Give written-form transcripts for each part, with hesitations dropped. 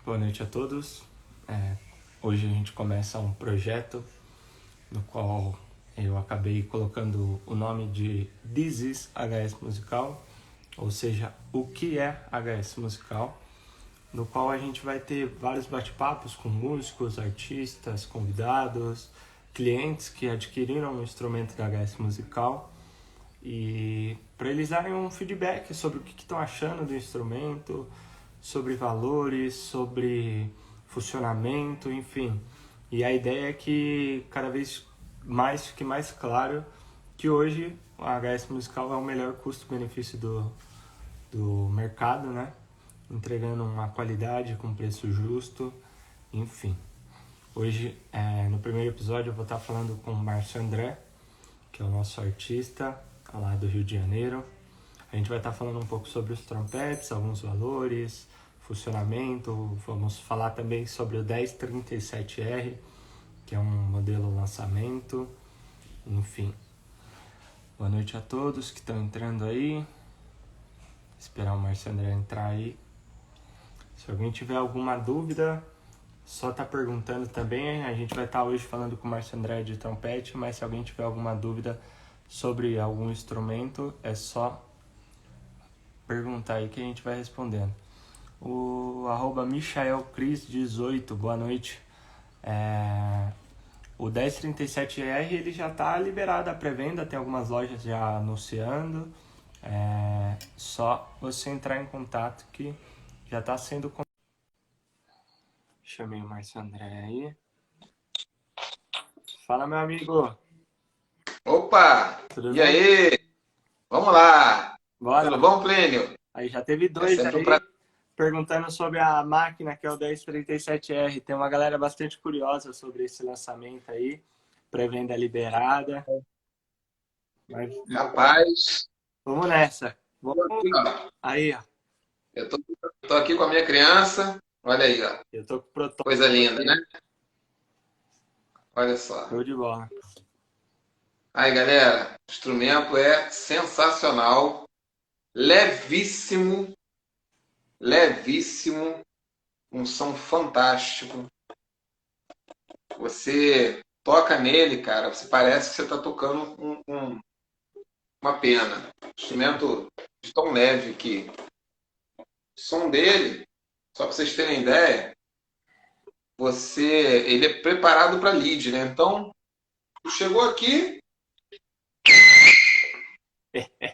Boa noite a todos. Hoje a gente começa um projeto no qual eu acabei colocando o nome de This is HS Musical, ou seja, o que é HS Musical, no qual a gente vai ter vários bate-papos com músicos, artistas, convidados, clientes que adquiriram um instrumento da HS Musical e para eles darem um feedback sobre o que estão achando do instrumento, sobre valores, sobre funcionamento, enfim. E a ideia é que cada vez mais fique mais claro que hoje a HS Musical é o melhor custo-benefício do mercado, né? Entregando uma qualidade com preço justo, enfim. Hoje, no primeiro episódio, eu vou estar falando com o Márcio André, que é o nosso artista lá do Rio de Janeiro. A gente vai estar falando um pouco sobre os trompetes, alguns valores, funcionamento. Vamos falar também sobre o 1037R, que é um modelo lançamento. Enfim. Boa noite a todos que estão entrando aí. Esperar o Márcio André entrar aí. Se alguém tiver alguma dúvida, só tá perguntando também. A gente vai estar hoje falando com o Márcio André de trompete, mas se alguém tiver alguma dúvida sobre algum instrumento, é só perguntar aí que a gente vai respondendo. O @MichaelCris18, boa noite. O 1037R ele já está liberado a pré-venda, tem algumas lojas já anunciando. Só você entrar em contato que já está sendo... Chamei o Márcio André aí. Fala, meu amigo. Opa! Tudo E bem? aí? Vamos lá! Bora. Tudo bom, Plínio? Aí já teve É dois sempre um aí prazer. perguntando sobre a máquina que é o 1037R. Tem uma galera bastante curiosa sobre esse lançamento aí. Pré-venda liberada. Mas Rapaz, vamos nessa. tô Vamos aqui, ó. aí, ó. Eu tô aqui com a minha criança. Olha aí, ó. Eu tô com o protótipo Coisa linda, né? aqui. Olha só. Show de bola. Aí, galera, o instrumento é sensacional, levíssimo, levíssimo, um som fantástico. Você toca nele, cara, você parece que você está tocando uma pena. Instrumento de tão leve que o som dele, só para vocês terem ideia, ele é preparado para lead, né? Então, chegou aqui,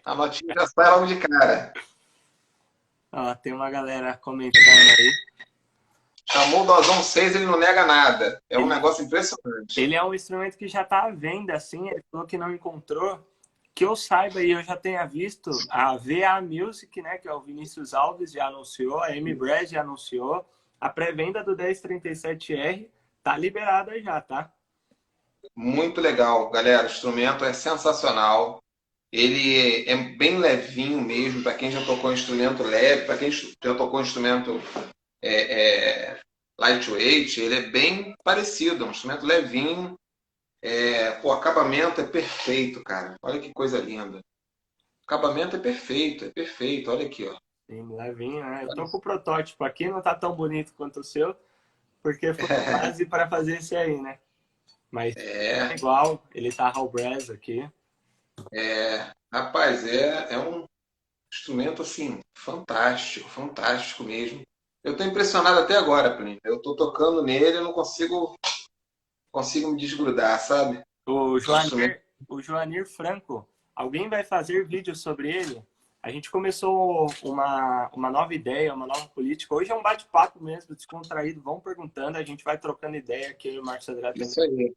a notinha já sai logo de cara. Ó, tem uma galera comentando aí. Chamou o Dozão 6, ele não nega nada. É um Ele, negócio impressionante. ele é um instrumento que já está à venda, assim. Ele falou que não encontrou. Que eu saiba e eu já tenha visto, a VA Music, né, que é o Vinícius Alves, já anunciou, a M-Brad já anunciou. A pré-venda do 1037R tá liberada já, tá? Muito legal, galera. O instrumento é sensacional. Ele é bem levinho mesmo, para quem já tocou instrumento leve, para quem já tocou instrumento lightweight, ele é bem parecido, é um instrumento levinho. O acabamento é perfeito, cara. Olha que coisa linda. O acabamento é perfeito. Olha aqui, ó. Sim, levinho, né? Eu tô com o protótipo aqui, não tá tão bonito quanto o seu, porque foi quase para fazer esse aí, né? Mas é igual, ele tá Hall Brass aqui. Rapaz, é um instrumento assim fantástico, fantástico mesmo. Eu tô impressionado até agora, Plínio. Eu tô tocando nele, eu não consigo me desgrudar, sabe? O Esse instrumento. Joanir Franco, alguém vai fazer vídeo sobre ele? A gente começou uma nova ideia, uma nova política. Hoje é um bate-papo mesmo, descontraído. Vão perguntando, a gente vai trocando ideia aqui, eu e o Márcio André também. Isso aí.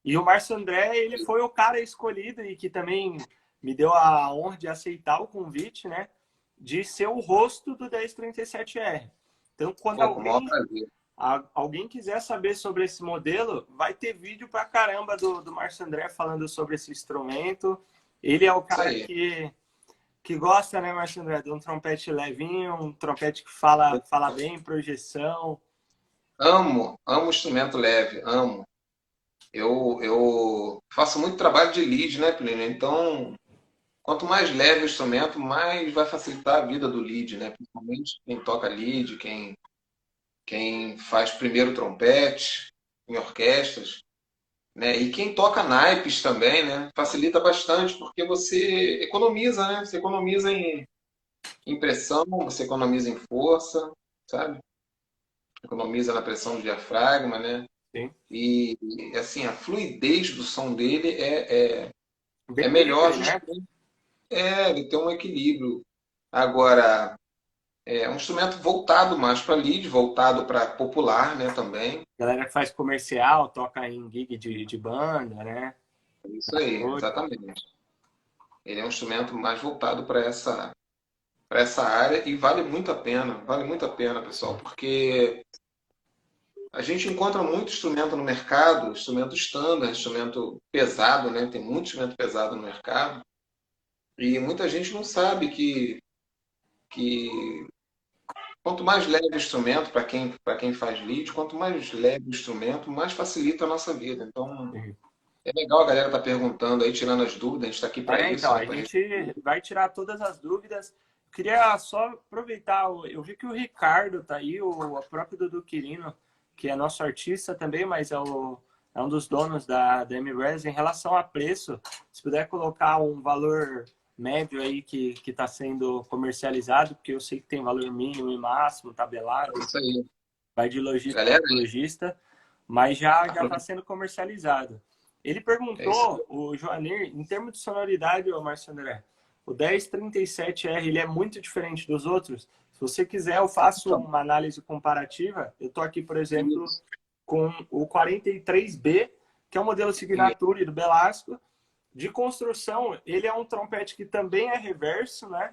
E o Márcio André, ele foi o cara escolhido e que também me deu a honra de aceitar o convite, né? De ser o rosto do 1037R. Então, quando Pô, com o maior prazer. alguém quiser saber sobre esse modelo, vai ter vídeo pra caramba do Márcio André falando sobre esse instrumento. Ele é o Isso cara aí. que gosta, né, Márcio André, de um trompete levinho, um trompete que fala bem, projeção. Amo instrumento leve, amo. Eu faço muito trabalho de lead, né, Plínio? Então, quanto mais leve o instrumento, mais vai facilitar a vida do lead, né? Principalmente quem toca lead, quem quem faz primeiro trompete em orquestras, né? E quem toca naipes também, né? Facilita bastante, porque você economiza, né? Você economiza em pressão, você economiza em força, sabe? Economiza na pressão do diafragma, né? Sim. E assim, a fluidez do som dele é Bem melhor livre, né? justamente. Ele tem um equilíbrio. Agora, é um instrumento voltado mais para lead, voltado para popular, né, também. Galera que faz comercial, toca em gig de banda, né? É isso aí, Noite. exatamente. Ele é um instrumento mais voltado para essa área e vale muito a pena, pessoal, porque a gente encontra muito instrumento no mercado, instrumento standard, instrumento pesado, né? Tem muito instrumento pesado no mercado e muita gente não sabe que quanto mais leve o instrumento, para quem faz lead, quanto mais leve o instrumento, mais facilita a nossa vida. Então, é legal a galera estar perguntando aí, tirando as dúvidas, a gente está aqui para isso, Então, né? a Pra gente... gente vai tirar todas as dúvidas. Queria só aproveitar, eu vi que o Ricardo tá aí, o próprio Dudu Quirino, que é nosso artista também, mas é um dos donos da MRes. Em relação a preço, se puder colocar um valor médio aí que está sendo comercializado, porque eu sei que tem valor mínimo e máximo, tabelado, É isso aí. vai de lojista Galera, para lojista, mas já está aproveita. sendo comercializado. Ele É isso perguntou, o Joanir, em termos de sonoridade, ô Márcio André, o 1037R ele é muito diferente dos outros. Se você quiser, eu faço aí. uma análise comparativa. Eu estou aqui, por exemplo, Isso, com o 43B, que é o modelo isso. Signature do Belasco. De construção, ele é um trompete que também é reverso, né?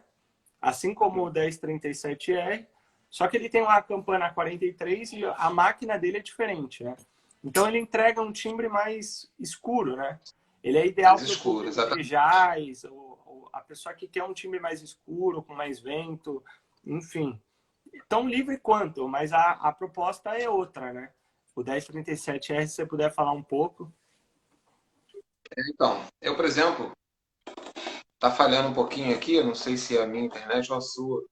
Assim como o 1037R, só que ele tem uma campana 43 e a máquina dele é diferente, né? Então ele entrega um timbre mais escuro, né? Ele é ideal Mais para o escuro, público de exatamente. jazz, ou a pessoa que quer um timbre mais escuro, com mais vento, enfim. Tão livre quanto, mas a proposta é outra, né? O 1037R, se você puder falar um pouco. Então, eu, por exemplo, tá falhando um pouquinho aqui, eu não sei se é a minha internet ou a sua,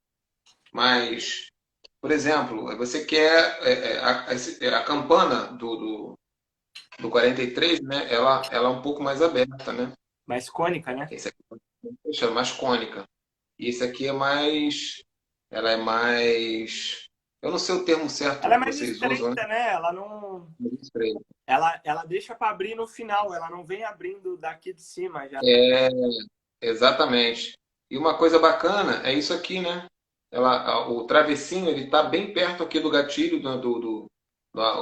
mas, por exemplo, você quer a campana do 43, né? Ela é um pouco mais aberta, né? Mais cônica, né? Esse aqui é mais cônica. E esse aqui é mais. Ela é mais. Eu não sei o termo certo Ela é que mais vocês usam, né? estreita, né? Ela não. Ela deixa para abrir no final, ela não vem abrindo daqui de cima já. É, exatamente. E uma coisa bacana é isso aqui, né? O travessinho ele está bem perto aqui do gatilho do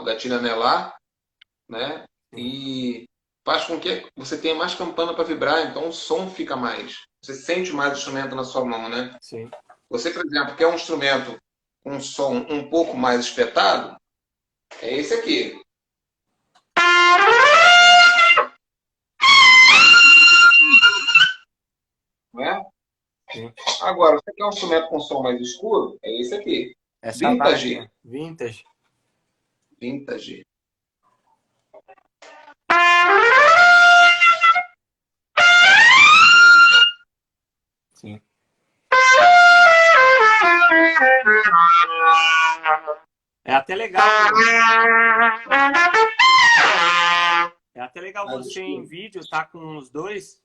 gatilho anelar, né? Sim, E faz com que você tenha mais campana para vibrar, então o som fica mais. Você sente mais o instrumento na sua mão, né? sim. Você, por exemplo, quer um instrumento com um som um pouco mais espetado, é esse aqui. Não é? Sim. Agora, você quer um instrumento com som mais escuro? É esse aqui. Essa Vintage. máquina, vintage. Vintage. Sim. É até legal. É até legal Mais você em escuro. vídeo tá com os dois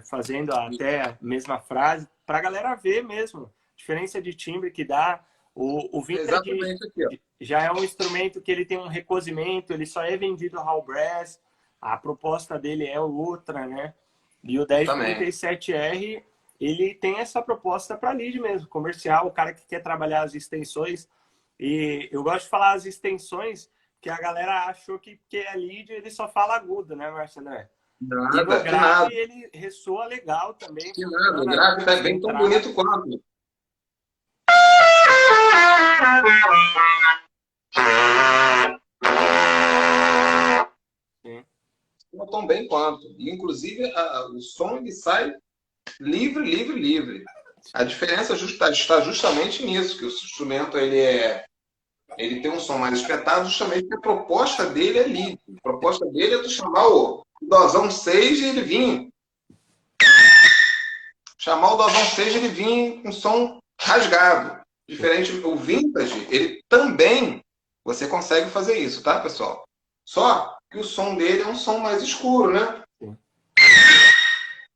fazendo até a mesma frase para a galera ver mesmo diferença de timbre que dá. O vintage Exatamente aqui, ó. já é um instrumento que ele tem um recozimento, ele só é vendido Hall Brass. A proposta dele é outra, né? E o Também. 1037R ele tem essa proposta para lead mesmo, comercial, o cara que quer trabalhar as extensões. E eu gosto de falar as extensões, que a galera achou que é lead ele só fala agudo, né, Marcelo André? E no Nada, que grave nada, ele ressoa legal também, que nada. O funciona gráfico tá bem tão centrado. bonito quanto. Sim, Não tão bem quanto. E, inclusive, o som ele sai livre, livre, livre. A diferença está justamente nisso, que o instrumento ele tem um som mais espetado, justamente porque a proposta dele é livre. A proposta dele é tu chamar o dosão 6 e ele vir. Chamar o dosão 6 e ele vir com som rasgado. Diferente, o vintage, ele também você consegue fazer isso, tá, pessoal? Só que o som dele é um som mais escuro, né? Sim.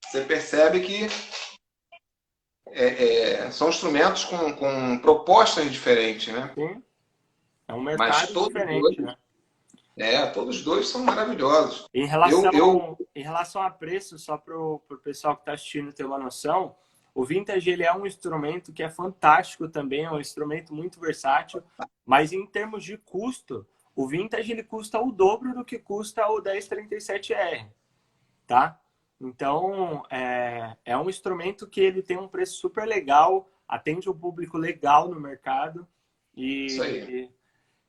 Você percebe que são instrumentos com propostas diferentes, né? Sim. É um Mas mercado todos diferente, dois, né? todos dois são maravilhosos. Em Eu relação, em relação a preço, só para o pessoal que está assistindo ter uma noção, o Vintage ele é um instrumento que é fantástico também, é um instrumento muito versátil, mas em termos de custo, o Vintage ele custa o dobro do que custa o 1037R, tá? Então, é um instrumento que ele tem um preço super legal, atende um público legal no mercado Isso aí. e,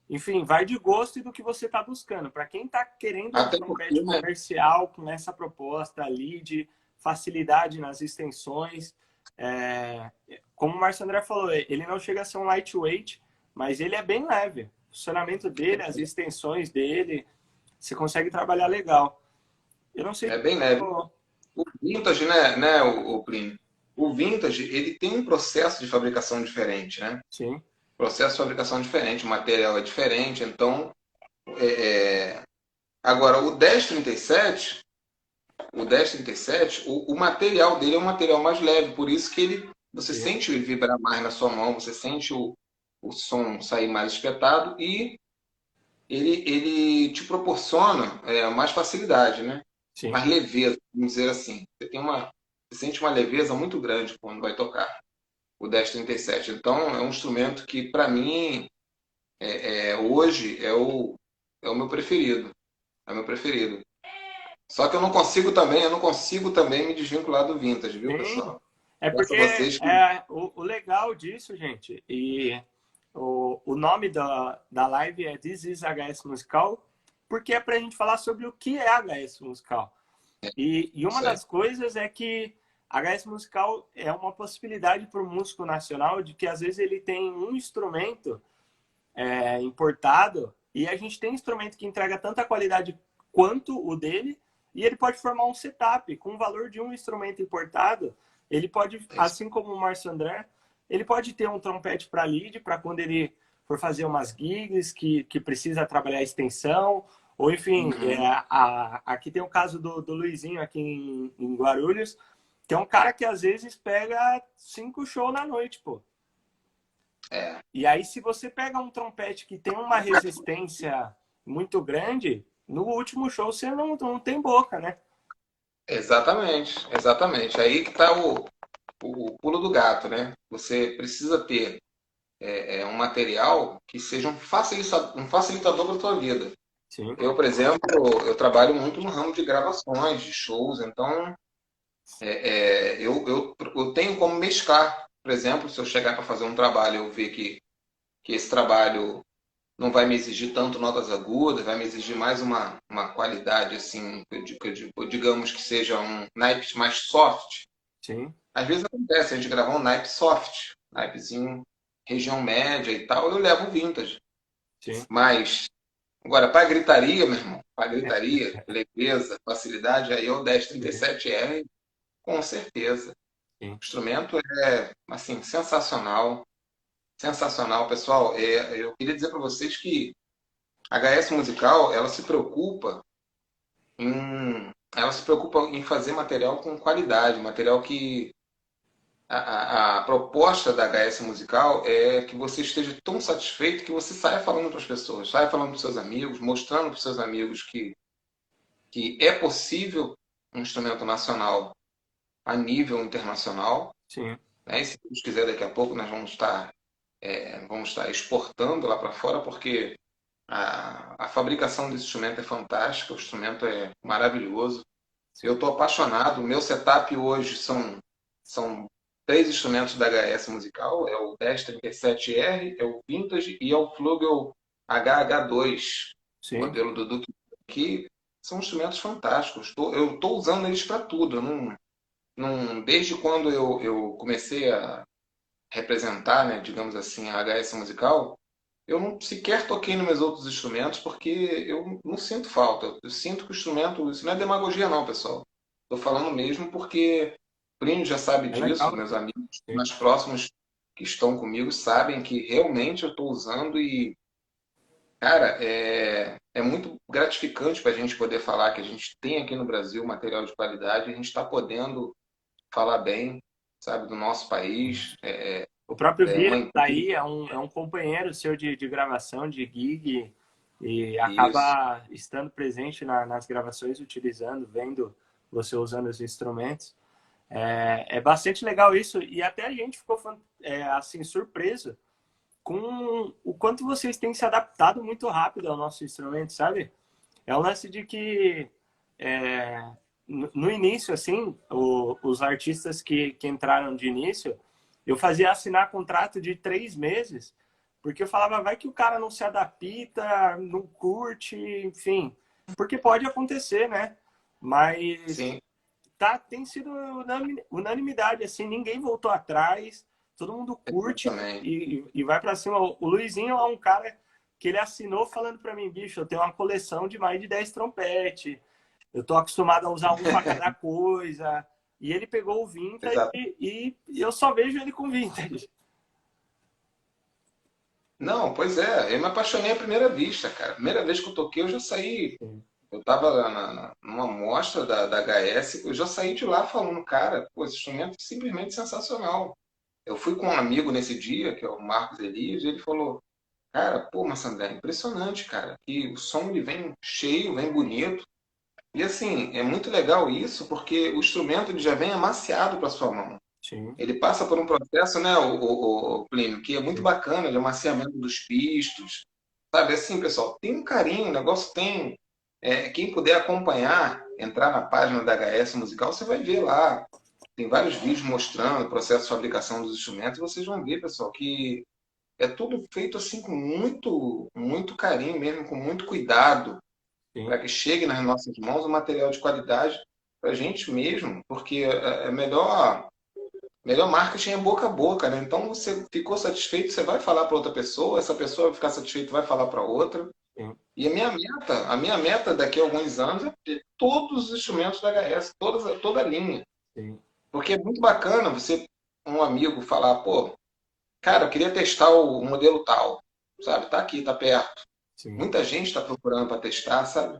enfim, vai de gosto e do que você está buscando. Para quem está querendo um Até porque, trompete né? comercial com essa proposta ali de facilidade nas extensões, como o Márcio André falou, ele não chega a ser um lightweight, mas ele é bem leve. O funcionamento dele, as extensões dele, você consegue trabalhar legal. Eu não sei. É bem leve. O vintage, né, o Plínio? O vintage, ele tem um processo de fabricação diferente, né? Sim, Processo de fabricação diferente, o material é diferente, então... Agora, o material dele é um material mais leve, por isso que você sim, sente ele vibrar mais na sua mão, você sente o som sair mais espetado e ele te proporciona mais facilidade, né? sim. Mais leveza, vamos dizer assim. Você sente uma leveza muito grande quando vai tocar o 1037. Então, é um instrumento que, para mim, hoje é o meu preferido. É o meu preferido. Só que eu não consigo também me desvincular do vintage, viu, Sim. pessoal? É Peço porque a vocês que o legal disso, gente, e o nome da live é This is HS Musical, porque é para a gente falar sobre o que é HS Musical. E uma isso aí. das coisas é que HS Musical é uma possibilidade para o músico nacional de que às vezes ele tem um instrumento importado e a gente tem instrumento que entrega tanta qualidade quanto o dele e ele pode formar um setup com o valor de um instrumento importado. Ele pode, É isso. assim como o Márcio André, ele pode ter um trompete para lead, para quando ele for fazer umas gigs que precisa trabalhar a extensão, ou enfim, Uhum. aqui tem o caso do Luizinho aqui em Guarulhos, que é um cara que às vezes pega 5 shows na noite, pô. É, E aí, se você pega um trompete que tem uma resistência muito grande, no último show você não tem boca, né? exatamente, exatamente. Aí que está o pulo do gato, né? Você precisa ter um material que seja um facilitador para a tua vida. Sim, Eu, por exemplo, eu trabalho muito no ramo de gravações, de shows, então eu tenho como mesclar. Por exemplo, se eu chegar para fazer um trabalho, eu ver que esse trabalho não vai me exigir tanto notas agudas, vai me exigir mais uma qualidade, assim, digamos que seja um naipe mais soft. sim, Às vezes acontece, a gente gravar um naipe soft, naipezinho região média e tal, eu levo vintage. sim, Mas, agora, para gritaria, meu irmão, para gritaria, leveza, facilidade, aí é o sim, 1037R, com certeza. sim. O instrumento é, assim, sensacional. Sensacional, pessoal. Eu queria dizer para vocês que a HS Musical, ela se preocupa em fazer material com qualidade, material que a proposta da HS Musical é que você esteja tão satisfeito que você saia falando para as pessoas, saia falando para os seus amigos, mostrando para os seus amigos que é possível um instrumento nacional a nível internacional, Sim. né? E se Deus quiser, daqui a pouco nós vamos estar exportando lá para fora, porque a fabricação desse instrumento é fantástica, o instrumento é maravilhoso. Eu estou apaixonado. O meu setup hoje são três instrumentos da HS Musical: é o 1037R, é o Vintage e é o Flugel HH2, Sim. modelo do Duke, que são instrumentos fantásticos. Eu estou usando eles para tudo. Desde quando eu comecei a representar, né, digamos assim, a HS Musical, eu não sequer toquei nos meus outros instrumentos porque eu não sinto falta. Eu sinto que o instrumento, isso não é demagogia não, pessoal. Estou falando mesmo porque o Plínio já sabe É disso, legal. meus amigos Sim. mais próximos que estão comigo sabem que realmente eu estou usando Cara, é muito gratificante para a gente poder falar que a gente tem aqui no Brasil material de qualidade, a gente está podendo falar bem, sabe, do nosso país. O próprio É uma Vira tá empresa, aí, é um companheiro seu de gravação, de gig, e isso. acaba estando presente nas gravações, utilizando, vendo você usando os instrumentos. É bastante legal isso, e até a gente ficou assim, surpreso com o quanto vocês têm se adaptado muito rápido ao nosso instrumento, sabe? É um lance de que é, no início, assim, os artistas que entraram de início, eu fazia assinar contrato de 3 meses, porque eu falava, vai que o cara não se adapta, não curte, enfim, porque pode acontecer, né? Mas Sim, tem sido unanimidade, assim, ninguém voltou atrás, todo mundo curte também. e vai para cima. O Luizinho é um cara que ele assinou falando para mim, bicho, eu tenho uma coleção de mais de 10 trompetes, eu tô acostumado a usar um para cada coisa. E ele pegou o vintage Exato. e eu só vejo ele com vintage. Não, pois é, eu me apaixonei à primeira vista, cara. Primeira vez que eu toquei, eu já saí. Sim, Eu estava numa mostra da HS, eu já saí de lá falando, cara, pô, esse instrumento é simplesmente sensacional. Eu fui com um amigo nesse dia, que é o Marcos Elias, e ele falou, cara, pô, mas André, impressionante, cara. E o som ele vem cheio, vem bonito. E assim, é muito legal isso, porque o instrumento ele já vem amaciado para sua mão. sim, Ele passa por um processo, né, o Plínio, que é muito sim. bacana, de amaciamento dos pistos. Sabe, assim, pessoal, tem um carinho, o negócio tem. Quem puder acompanhar, entrar na página da HS Musical, você vai ver lá. Tem vários vídeos mostrando o processo de fabricação dos instrumentos. Vocês vão ver, pessoal, que é tudo feito assim com muito, muito carinho mesmo, com muito cuidado, Sim. para que chegue nas nossas mãos um material de qualidade para a gente mesmo, porque é melhor marketing é boca a boca, né? Então você ficou satisfeito, você vai falar para outra pessoa, essa pessoa vai ficar satisfeita, vai falar para outra. Sim, E a minha meta daqui a alguns anos é ter todos os instrumentos da HS, toda a linha. sim, Porque é muito bacana você, um amigo, falar, pô, cara, eu queria testar o modelo tal, sabe? Tá aqui, tá perto. sim. Muita gente está procurando para testar, sabe?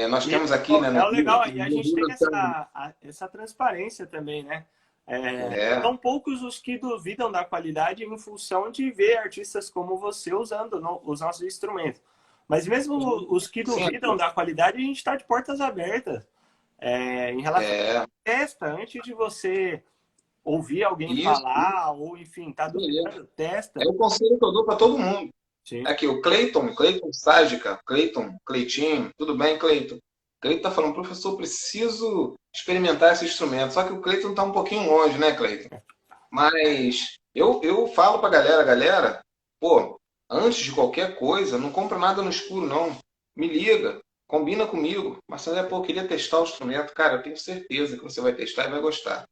Nós E temos aqui, né, é no o Rio, legal, e no a gente Rio tem nós temos- essa transparência também, né? é, São poucos os que duvidam da qualidade em função de ver artistas como você usando os nossos instrumentos. Mas mesmo os que sim, duvidam da qualidade, a gente está de portas abertas. Em relação é, a testa, antes de você ouvir alguém isso, falar, ou enfim, tá duvidando, é testa. o conselho que eu dou para todo mundo. Sim, Aqui, o Cleiton Ságica, Cleitinho, tudo bem, Cleiton? Cleiton tá falando, professor, preciso experimentar esse instrumento. Só que o Cleiton tá um pouquinho longe, né, Cleiton? Mas eu falo pra galera, pô, antes de qualquer coisa, não compra nada no escuro, não. Me liga, combina comigo. Mas pô, eu queria testar o instrumento. Cara, eu tenho certeza que você vai testar e vai gostar.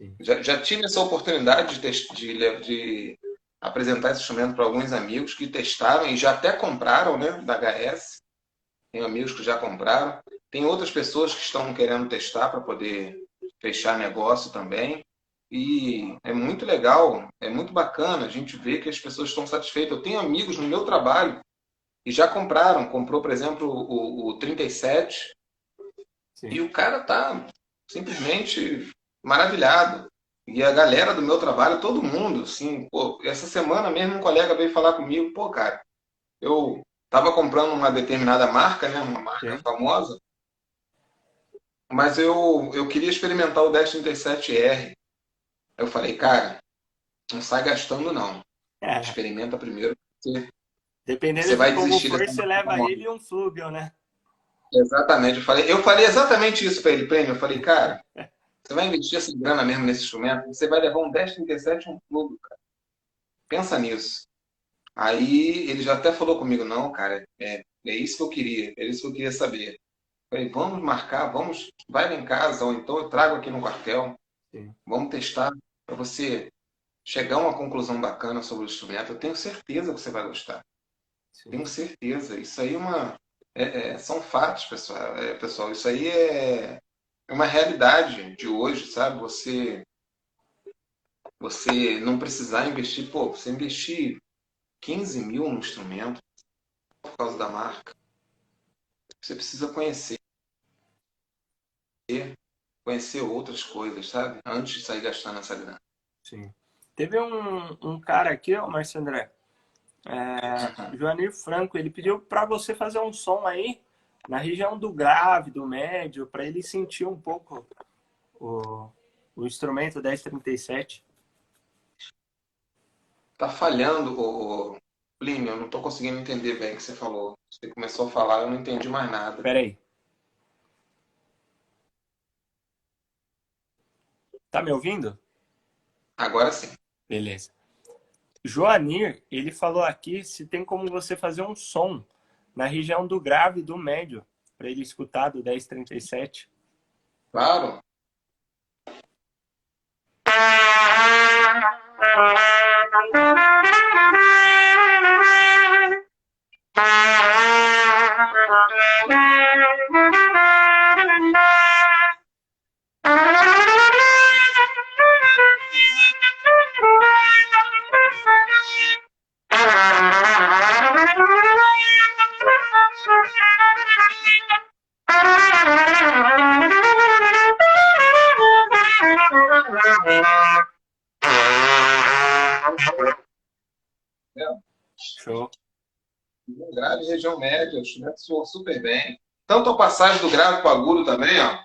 sim. Já tive essa oportunidade de apresentar esse instrumento para alguns amigos que testaram e já até compraram, né, da HS. Tem amigos que já compraram. Tem outras pessoas que estão querendo testar para poder fechar negócio também. E é muito legal, é muito bacana a gente ver que as pessoas estão satisfeitas. Eu tenho amigos no meu trabalho que já compraram. Comprou, por exemplo, o 37 e Sim. o cara tá simplesmente maravilhado. E a galera do meu trabalho, todo mundo, assim, pô, essa semana mesmo um colega veio falar comigo, pô, cara, eu tava comprando uma determinada marca, né, uma marca Sim. famosa, mas eu queria experimentar o 1037R. Eu falei, cara, não sai gastando não. É, Experimenta primeiro, você dependendo de vai como desistir for, dessa você marca leva famosa. ele e um flúgio, né? Exatamente, eu falei exatamente isso para ele, Prêmio. Eu falei, cara, você vai investir essa grana mesmo nesse instrumento, você vai levar um 1037 e um plugo, cara. Pensa nisso. Aí ele já até falou comigo, não, cara, é isso que eu queria, é isso que eu queria saber. Eu falei, vamos marcar, vai lá em casa, ou então eu trago aqui no quartel, Sim, vamos testar para você chegar a uma conclusão bacana sobre o instrumento. Eu tenho certeza que você vai gostar. sim. Tenho certeza. Isso aí são fatos, pessoal. Isso aí é uma realidade de hoje, sabe? Você não precisar investir, pô, você investir 15 mil no instrumento, por causa da marca. Você precisa conhecer outras coisas, sabe? Antes de sair gastando essa grana. Sim. Teve um cara aqui, ó, Márcio André, Joanir Franco, ele pediu para você fazer um som aí na região do grave, do médio, para ele sentir um pouco o instrumento 1037. Tá falhando, Plínio, eu não tô conseguindo entender bem o que você falou. Você começou a falar, eu não entendi mais nada. Espera aí. Tá me ouvindo? Agora sim. Beleza. Joanir, ele falou aqui se tem como você fazer um som na região do grave e do médio, para ele escutar do 1037. Claro. Show. Grave, região média, o instrumento soou super bem. Tanto a passagem do grave para o agudo também, ó.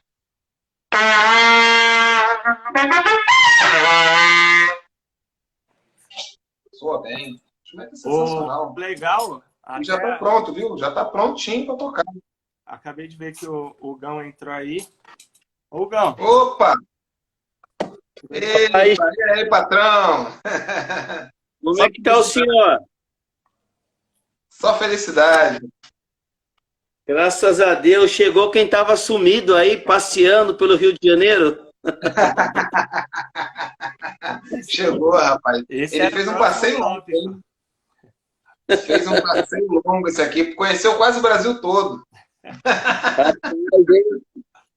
Soa bem. O instrumento é sensacional. Legal. E já está pronto, viu? Já está prontinho para tocar. Acabei de ver que o Gão entrou aí. Ô, Gão. Opa! Ei, e aí, patrão? Como é que tá o senhor? Só felicidade. Graças a Deus, chegou quem estava sumido aí, passeando pelo Rio de Janeiro. Chegou, rapaz. Ele fez um passeio longo. Fez um passeio longo esse aqui. Conheceu quase o Brasil todo.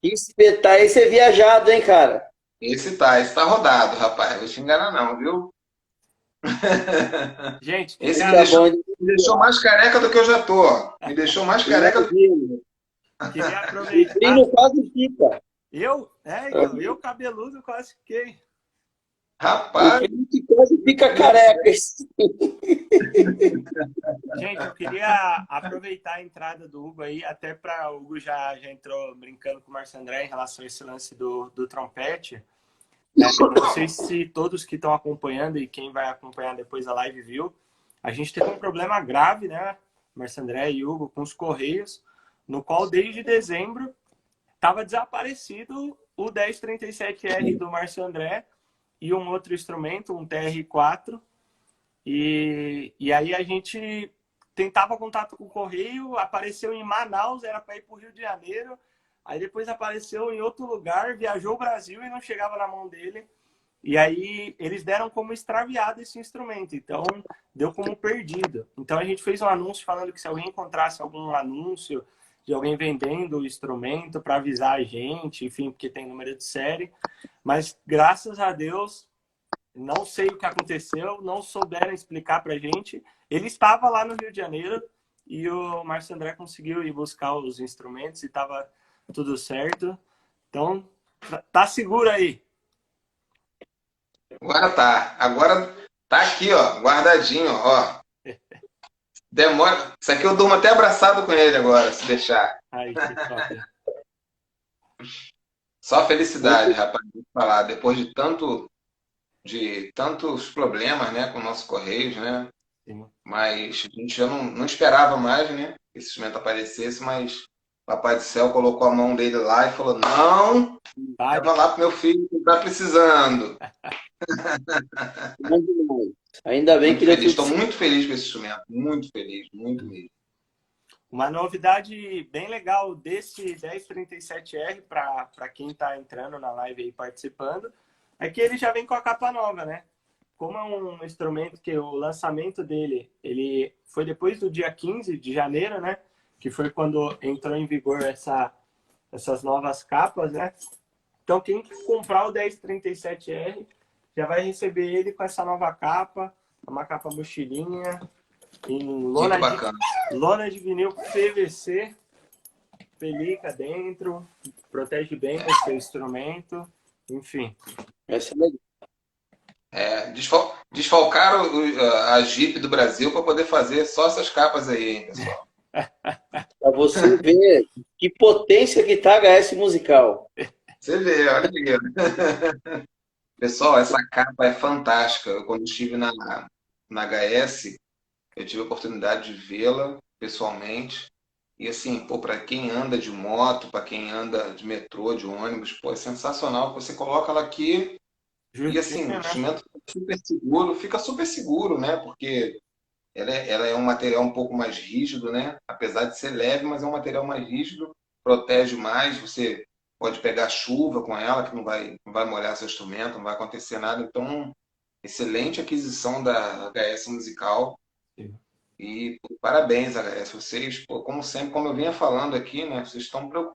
Que espetar, esse é viajado, hein, cara? Esse tá rodado, rapaz. Não vou te enganar não, viu? Gente, esse me deixou mais careca do que eu já tô. Ó. Me deixou mais careca do que queria aproveitar. O quase fica. Eu cabeludo quase fiquei. Rapaz. O quase fica careca. Gente, eu queria aproveitar a entrada do Hugo aí, até para o Hugo já entrou brincando com o Márcio André em relação a esse lance do trompete. Não sei se todos que estão acompanhando e quem vai acompanhar depois a live viu, a gente teve um problema grave, né, Márcio André e Hugo, com os Correios, no qual desde dezembro estava desaparecido o 1037R do Márcio André e um outro instrumento, um TR4. E aí a gente tentava contato com o Correio, apareceu em Manaus, era para ir para o Rio de Janeiro. Aí depois apareceu em outro lugar, viajou o Brasil e não chegava na mão dele. E aí eles deram como extraviado esse instrumento, então deu como perdido. Então a gente fez um anúncio falando que se alguém encontrasse algum anúncio de alguém vendendo o instrumento para avisar a gente, enfim, porque tem número de série. Mas graças a Deus, não sei o que aconteceu, não souberam explicar para a gente. Ele estava lá no Rio de Janeiro e o Márcio André conseguiu ir buscar os instrumentos e estava tudo certo. Então, tá seguro aí. Agora tá aqui, ó, guardadinho, ó. Demora. Isso aqui eu durmo até abraçado com ele agora, se deixar. Ai, que top. Só felicidade, rapaz, vou falar. Depois de tantos problemas, né, com o nosso Correios, né? Sim. Mas a gente já não esperava mais, né, que esse instrumento aparecesse, mas Papai do Céu colocou a mão dele lá e falou, não, leva lá pro meu filho que tá precisando. Ainda bem que estou muito feliz com esse instrumento, muito feliz, muito mesmo. Uma novidade bem legal desse 1037R para quem está entrando na live e participando é que ele já vem com a capa nova, né? Como é um instrumento que o lançamento dele ele foi depois do dia 15 de janeiro, né? Que foi quando entrou em vigor essas novas capas, né? Então quem comprar o 1037R já vai receber ele com essa nova capa, uma capa mochilinha, Em Muito bacana. lona de vinil PVC, pelica dentro, protege bem o seu instrumento, enfim. Essa é legal. Desfalcaram a Jeep do Brasil para poder fazer só essas capas aí, hein, pessoal. Para você ver que potência que tá a HS musical. Você vê, olha aí. Pessoal, essa capa é fantástica. Eu, quando estive na HS, eu tive a oportunidade de vê-la pessoalmente. E assim, pô, para quem anda de moto, para quem anda de metrô, de ônibus, pô, é sensacional. Você coloca ela aqui e assim, o instrumento fica super seguro, né? Porque ela é um material um pouco mais rígido, né? Apesar de ser leve, mas é um material mais rígido, protege mais. Você pode pegar chuva com ela, que não vai molhar seu instrumento, não vai acontecer nada. Então, excelente aquisição da HS Musical. Sim. E pô, parabéns, HS. Vocês, pô, como sempre, como eu vinha falando aqui, né? Vocês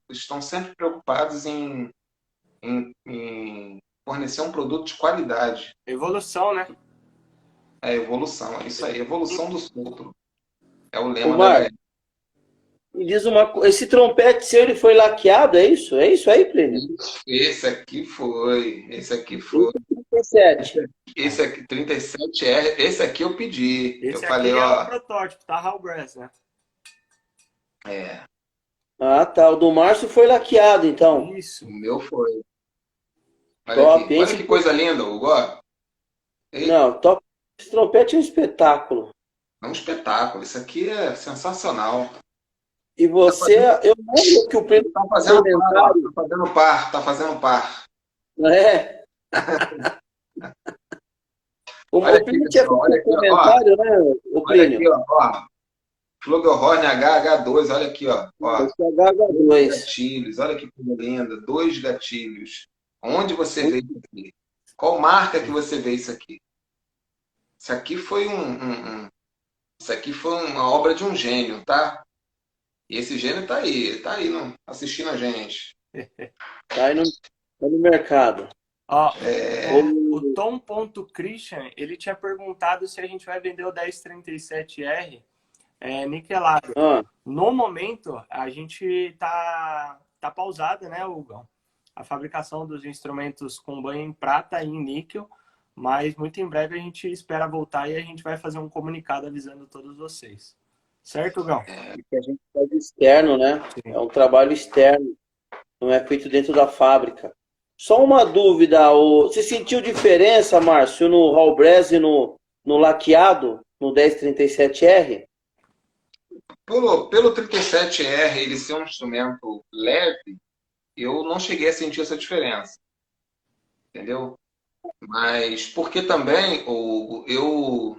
estão sempre preocupados em fornecer um produto de qualidade. Evolução, né? É evolução, é isso aí, evolução do solto. É o lema Ô, da Marcos, HS. me diz uma coisa, esse trompete seu, ele foi laqueado, é isso? É isso aí, Plínio? Esse aqui foi. Esse aqui foi. 37. Esse aqui, 37R. Esse aqui eu pedi. Eu Esse falei, aqui é o ó. protótipo, tá? Hall Brass, né? É, Ah, tá. O do Márcio foi laqueado, então. o Isso. meu foi. Olha Top. aqui. Olha que coisa linda, Hugo. Ó. Não, top. Esse trompete é um espetáculo. É um espetáculo. Isso aqui é sensacional. E você, eu lembro que o Plínio Tá fez fazendo par, ó. comentário, Tá fazendo par. Tá fazendo par. né? Olha O aqui, Plínio tinha pessoal. feito Olha um aqui, ó. comentário, né, o Olha aqui, Plínio? ó. Flugelhorn HH2. Olha aqui, ó. Ó. Esse HH2. Gatilhos. Olha que coisa linda. 2 gatilhos. Onde você vê isso aqui? Qual marca que você vê isso aqui? Isso aqui foi isso aqui foi uma obra de um gênio, tá? E esse gênio tá aí, ele tá aí assistindo a gente. Tá aí no mercado. Ó, É, o Tom.Christian, ele tinha perguntado se a gente vai vender o 1037R niquelado. Ah, No momento, a gente tá pausada, né, Hugo? A fabricação dos instrumentos com banho em prata e em níquel, mas muito em breve a gente espera voltar e a gente vai fazer um comunicado avisando todos vocês. Certo, Gão? que a gente faz externo, né? Sim. É um trabalho externo, não é feito dentro da fábrica. Só uma dúvida, você sentiu diferença, Márcio, no Hall Brass e no laqueado, no 1037R? pelo 37R ele ser um instrumento leve, eu não cheguei a sentir essa diferença, entendeu? Mas porque também eu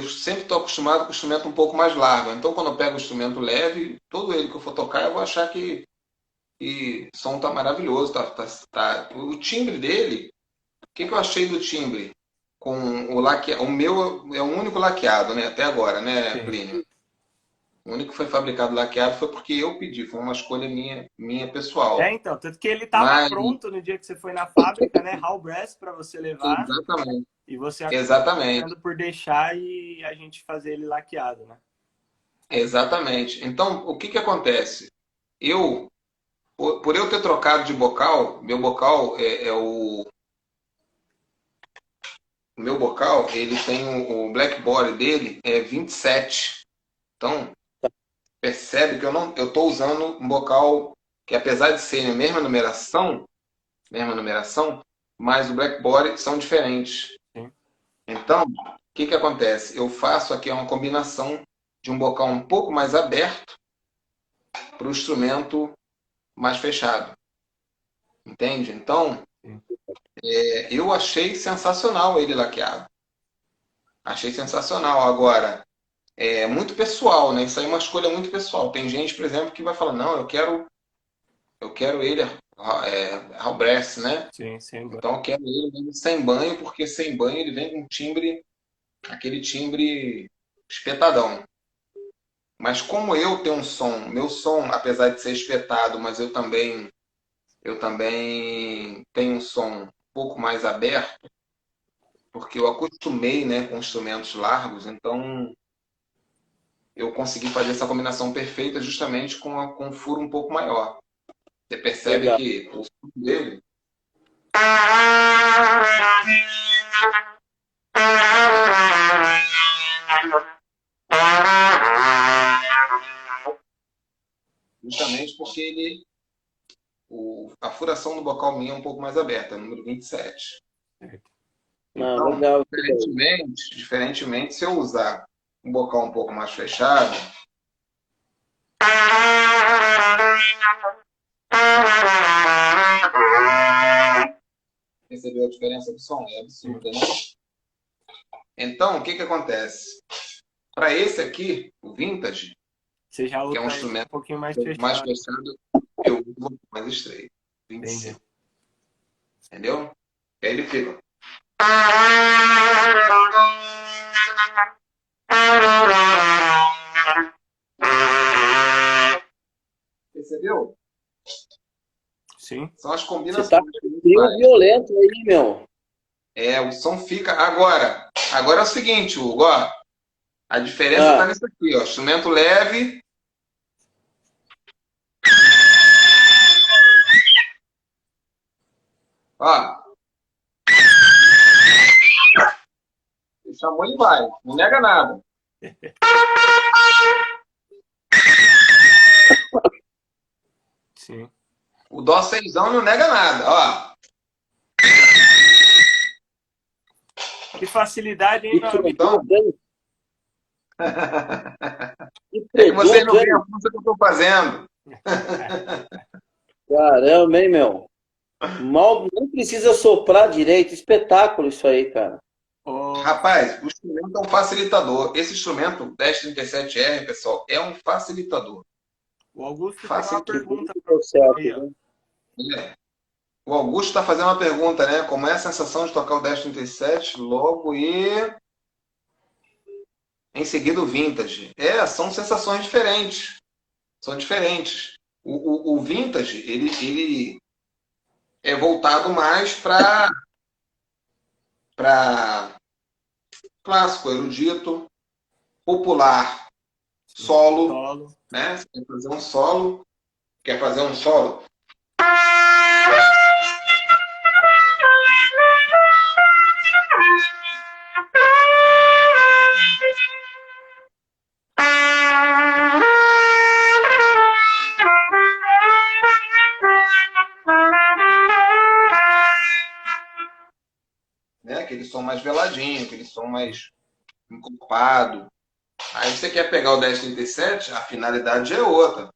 sempre estou acostumado com o instrumento um pouco mais largo. Então, quando eu pego o instrumento leve, todo ele que eu for tocar, eu vou achar que o som tá maravilhoso. O timbre dele, o que eu achei do timbre? Com o laqueado, o meu é o único laqueado, né? Até agora, né, Sim. Plínio? O único que foi fabricado laqueado foi porque eu pedi, foi uma escolha minha pessoal. Então, tanto que ele estava Mas, pronto no dia que você foi na fábrica, né? Hall Brass para você levar. exatamente, E você acabou exatamente. optando por deixar e a gente fazer ele laqueado, né? Exatamente. Então, o que acontece? Eu, por eu ter trocado de bocal, meu bocal o meu bocal, ele tem o blackboard dele é 27. Então, percebe que eu estou usando um bocal que, apesar de serem a mesma numeração, mas o blackboard são diferentes. Sim. Então, o que acontece? Eu faço aqui uma combinação de um bocal um pouco mais aberto para o instrumento mais fechado. Entende? Então, eu achei sensacional ele laqueado. Achei sensacional. Agora, é muito pessoal, né? Isso aí é uma escolha muito pessoal. Tem gente, por exemplo, que vai falar, não, eu quero ele Halbrest, né? Sim, sem banho. Então eu quero ele mesmo sem banho, porque sem banho ele vem com um timbre, aquele timbre espetadão. Mas como eu tenho um som, meu som, apesar de ser espetado, mas eu também tenho um som um pouco mais aberto, porque eu acostumei, né, com instrumentos largos, então eu consegui fazer essa combinação perfeita justamente com um furo um pouco maior. Você percebe Legal. que o furo dele justamente porque a furação do bocal minha é um pouco mais aberta, número 27. Então, Legal. diferentemente, se eu usar um bocal um pouco mais fechado, percebeu a diferença do som? É absurda, né? Então, o que acontece? Para esse aqui, o vintage, Você já que é um usa instrumento um pouquinho mais mais fechado. fechado, eu uso mais estreito. 25. Entendi. Entendeu? E aí ele fica. Percebeu? Sim. São as Você combinações tá que a gente frio faz. violento aí, meu. O som fica. Agora é o seguinte, Hugo, ó, a diferença está nisso aqui, ó. Instrumento leve. Ó. Ele chamou, ele vai. Não nega nada. Sim. O dó seisão não nega nada, ó. Que facilidade, hein, Que meu amigo? produto, hein? Que É que vocês não produto, veem a hein? força que eu estou fazendo. Caramba, hein, meu? Mal, não precisa soprar direito. Espetáculo isso aí, cara. Rapaz, o instrumento é um facilitador. Esse instrumento, o 1037R, pessoal, é um facilitador. O Augusto tem uma pergunta Que para deu você certo, aí, ó. É. O Augusto está fazendo uma pergunta, né? Como é a sensação de tocar o 1037 logo e em seguida o vintage? São sensações diferentes. São diferentes. O vintage, ele é voltado mais para clássico, erudito, popular, solo, Solo. né? Você quer fazer um solo, quer fazer um solo. Né? Aquele som mais veladinho, aquele som mais encorpado. Aí você quer pegar o 1037, a finalidade é outra.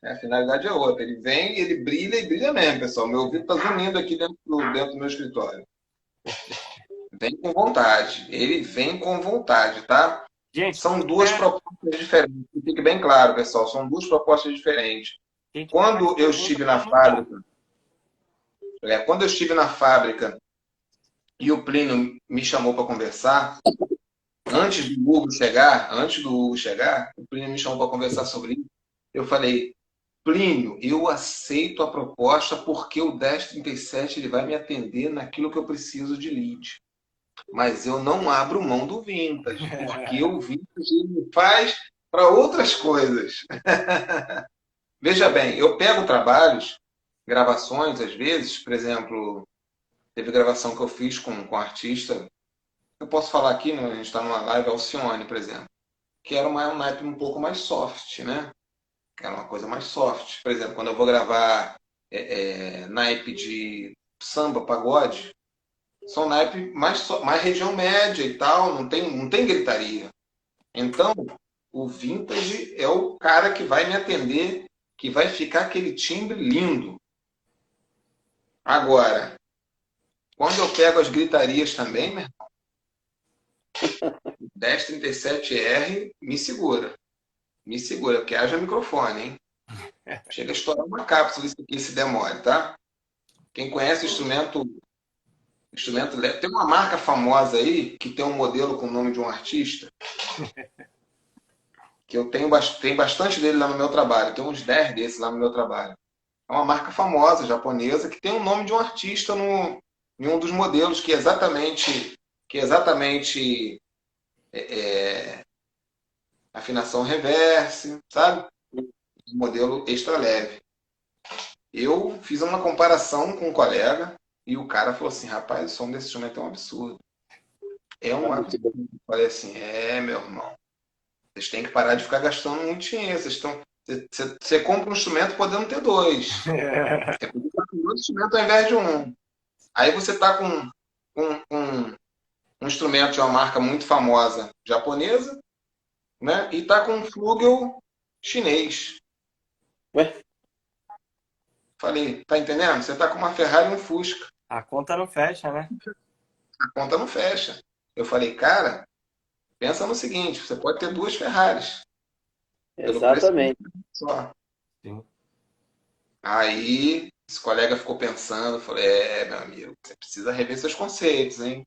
A finalidade é outra. Ele vem, ele brilha e brilha mesmo, pessoal. Meu ouvido está zunindo aqui dentro do meu escritório. Vem com vontade. Ele vem com vontade, tá? Gente, São duas propostas diferentes. Fique bem claro, pessoal. São duas propostas diferentes. Quando eu estive na fábrica, e o Plínio me chamou para conversar, antes do Hugo chegar, o Plínio me chamou para conversar sobre isso. Eu falei, Plínio, eu aceito a proposta porque o 1037 ele vai me atender naquilo que eu preciso de lead. Mas eu não abro mão do vintage, porque o vintage ele faz para outras coisas. Veja bem, eu pego trabalhos, gravações, às vezes, por exemplo, teve gravação que eu fiz com um artista, eu posso falar aqui, né, a gente está numa live, Alcione, por exemplo, que era um naipe um pouco mais soft, né? Era uma coisa mais soft. Por exemplo, quando eu vou gravar naipe de samba, pagode, são naipe mais região média e tal, não tem gritaria. Então, o vintage é o cara que vai me atender, que vai ficar aquele timbre lindo. Agora, quando eu pego as gritarias também, meu irmão, 1037R me segura. Me segura, porque haja microfone, hein? Chega a estourar uma cápsula isso aqui se demore, tá? Quem conhece o instrumento Instrumento leve. Tem uma marca famosa aí que tem um modelo com o nome de um artista que eu tenho bastante dele lá no meu trabalho. Tem uns 10 desses lá no meu trabalho. É uma marca famosa, japonesa, que tem o nome de um artista em um dos modelos que é exatamente afinação reverse, sabe? Modelo extra leve. Eu fiz uma comparação com um colega e o cara falou assim, rapaz, o som desse instrumento é um absurdo. É um absurdo. Eu falei assim, meu irmão, vocês têm que parar de ficar gastando muito dinheiro. Você compra um instrumento podendo ter dois. É poder estar com dois instrumentos ao invés de um. Aí você está com um instrumento de uma marca muito famosa japonesa, né? E está com um flugel chinês. Ué? Falei, tá entendendo? Você está com uma Ferrari e um Fusca. A conta não fecha, né? A conta não fecha. Eu falei, cara, pensa no seguinte, você pode ter duas Ferraris. Pelo preço Exatamente. só. Sim. Aí, esse colega ficou pensando, falei, meu amigo, você precisa rever seus conceitos, hein?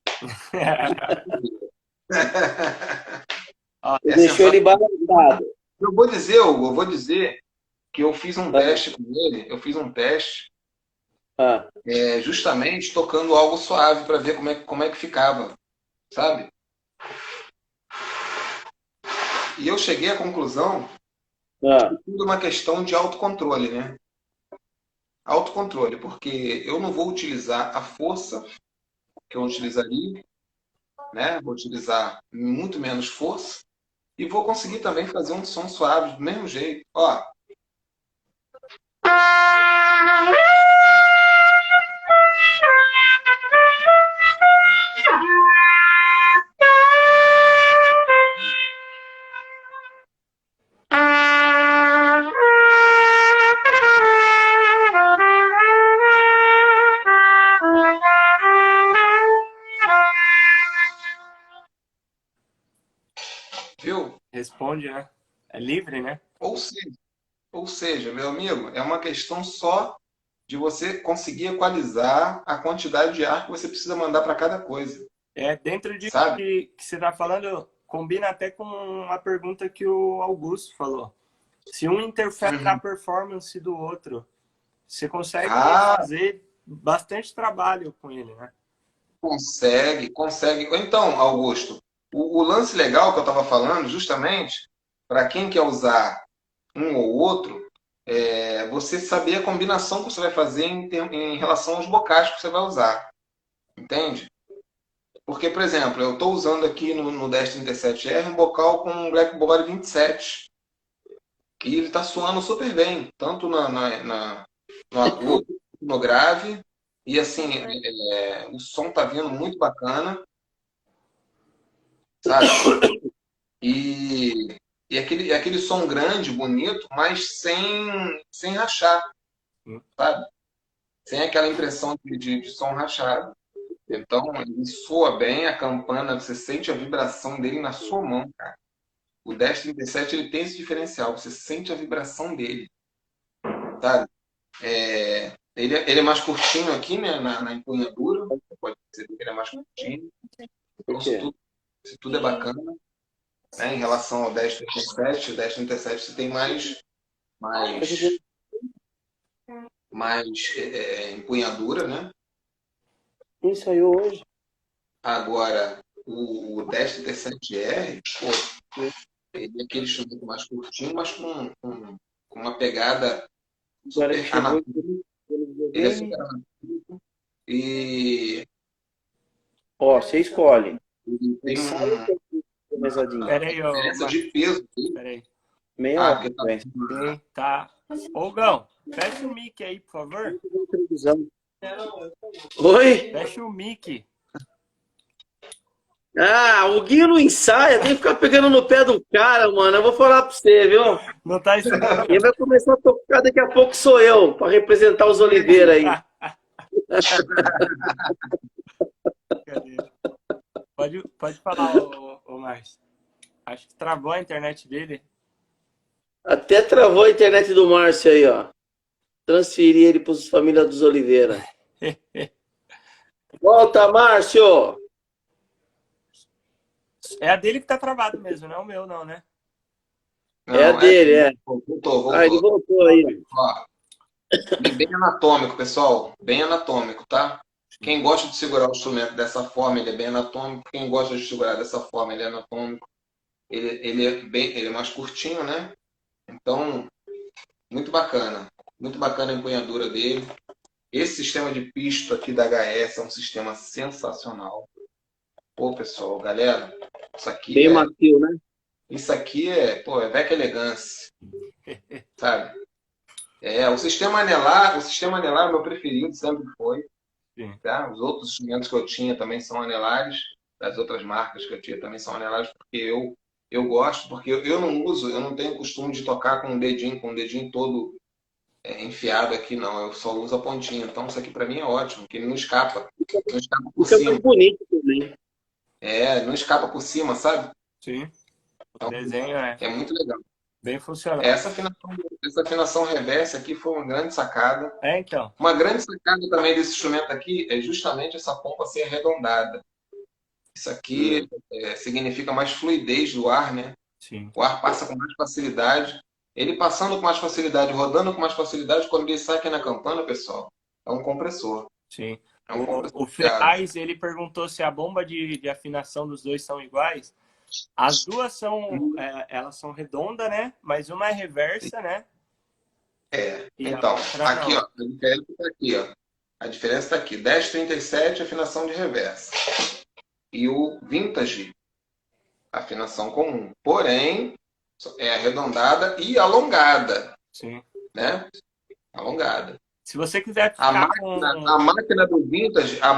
Você deixou ele balançado. Eu vou dizer, Hugo, eu vou dizer que eu fiz um teste com ele, justamente tocando algo suave para ver como é que ficava, sabe? E eu cheguei à conclusão que tudo é uma questão de autocontrole, né? Autocontrole, porque eu não vou utilizar a força que eu utilizaria, né? Vou utilizar muito menos força e vou conseguir também fazer um som suave do mesmo jeito. Ó. Viu? Responde, né? É livre, né? Ou seja, meu amigo, é uma questão só de você conseguir equalizar a quantidade de ar que você precisa mandar para cada coisa. Dentro de sabe? que você está falando, combina até com a pergunta que o Augusto falou. Se um interfere na performance do outro, você consegue fazer bastante trabalho com ele, né? Consegue. Então, Augusto, o lance legal que eu estava falando, justamente, para quem quer usar um ou outro, é você saber a combinação que você vai fazer em relação aos bocais que você vai usar. Entende? Porque, por exemplo, eu estou usando aqui no 1037R um bocal com um Black Body 27. E ele está soando super bem, tanto no agudo, no grave. E assim, o som tá vindo muito bacana. Sabe? E aquele som grande, bonito, mas sem rachar. Sabe? Sem aquela impressão de som rachado. Então, ele soa bem, a campana, você sente a vibração dele na sua mão, cara. O 1037 ele tem esse diferencial, você sente a vibração dele. Sabe? Ele é mais curtinho aqui, né, na empunhadura. Você pode perceber que ele é mais curtinho. Então, isso tudo é bacana. Né, em relação ao 1037, o 1037 você tem mais empunhadura, né? Ensaiou hoje. Agora, o 1037R, pô, ele é aquele instrumento mais curtinho, mas com uma pegada super anatômica. Ele é super anatômico. E... Ó, você escolhe. Ele tem Peraí, diferença de peso. Peraí. Meia hora. Tá. Ô, Gão, fecha o mic aí, por favor. Oi? Fecha o mic. O Guinho não ensaia, tem que ficar pegando no pé do cara, mano. Eu vou falar pra você, viu? Não tá ensinando. Ele vai começar a tocar, daqui a pouco sou eu, pra representar os Oliveira aí. Pode falar, ô Márcio. Acho que travou a internet dele. Até travou a internet do Márcio aí, ó. Transferi ele para as famílias dos Oliveira. Volta, Márcio! É a dele que tá travado mesmo, não é o meu, não, né? É a Não, dele, é. voltou. Ah, ele voltou aí. Ó, bem anatômico, pessoal. Bem anatômico, tá? Quem gosta de segurar o instrumento dessa forma, ele é bem anatômico. Quem gosta de segurar dessa forma, ele é anatômico. Ele é mais curtinho, né? Então, muito bacana. Muito bacana a empunhadura dele. Esse sistema de pisto aqui da HS é um sistema sensacional. Pô, pessoal, galera, Bem macio, né? isso aqui é, pô, é Vec Elegance, sabe? O sistema anelar é o meu preferido, sempre foi. Sim. Tá? Os outros instrumentos que eu tinha também são anelares, das outras marcas que eu tinha também são anelares, porque eu gosto, porque eu não uso, eu não tenho costume de tocar com o dedinho todo enfiado aqui, não. Eu só uso a pontinha. Então isso aqui para mim é ótimo, que ele não escapa por Fica mais cima. bonito também. Não escapa por cima, sabe? Sim. O Então, desenho é muito legal. bem funcional. Essa afinação reversa aqui foi uma grande sacada. Então. Uma grande sacada também desse instrumento aqui é justamente essa pompa ser arredondada. Isso aqui significa mais fluidez do ar, né? Sim. O ar passa com mais facilidade. Ele passando com mais facilidade, rodando com mais facilidade, quando ele sai aqui na campana, pessoal, é um compressor. Sim. É um compressor O Ferraz, ele perguntou se a bomba de afinação dos dois são iguais. As duas são, elas são redondas, né? Mas uma é reversa, né? Então, aqui, ó, a diferença está aqui, ó. A diferença está aqui. 1037, afinação de reversa. E o Vintage, afinação comum. Porém, é arredondada e alongada. Sim. Né? Alongada. Se você quiser ficar a máquina do Vintage é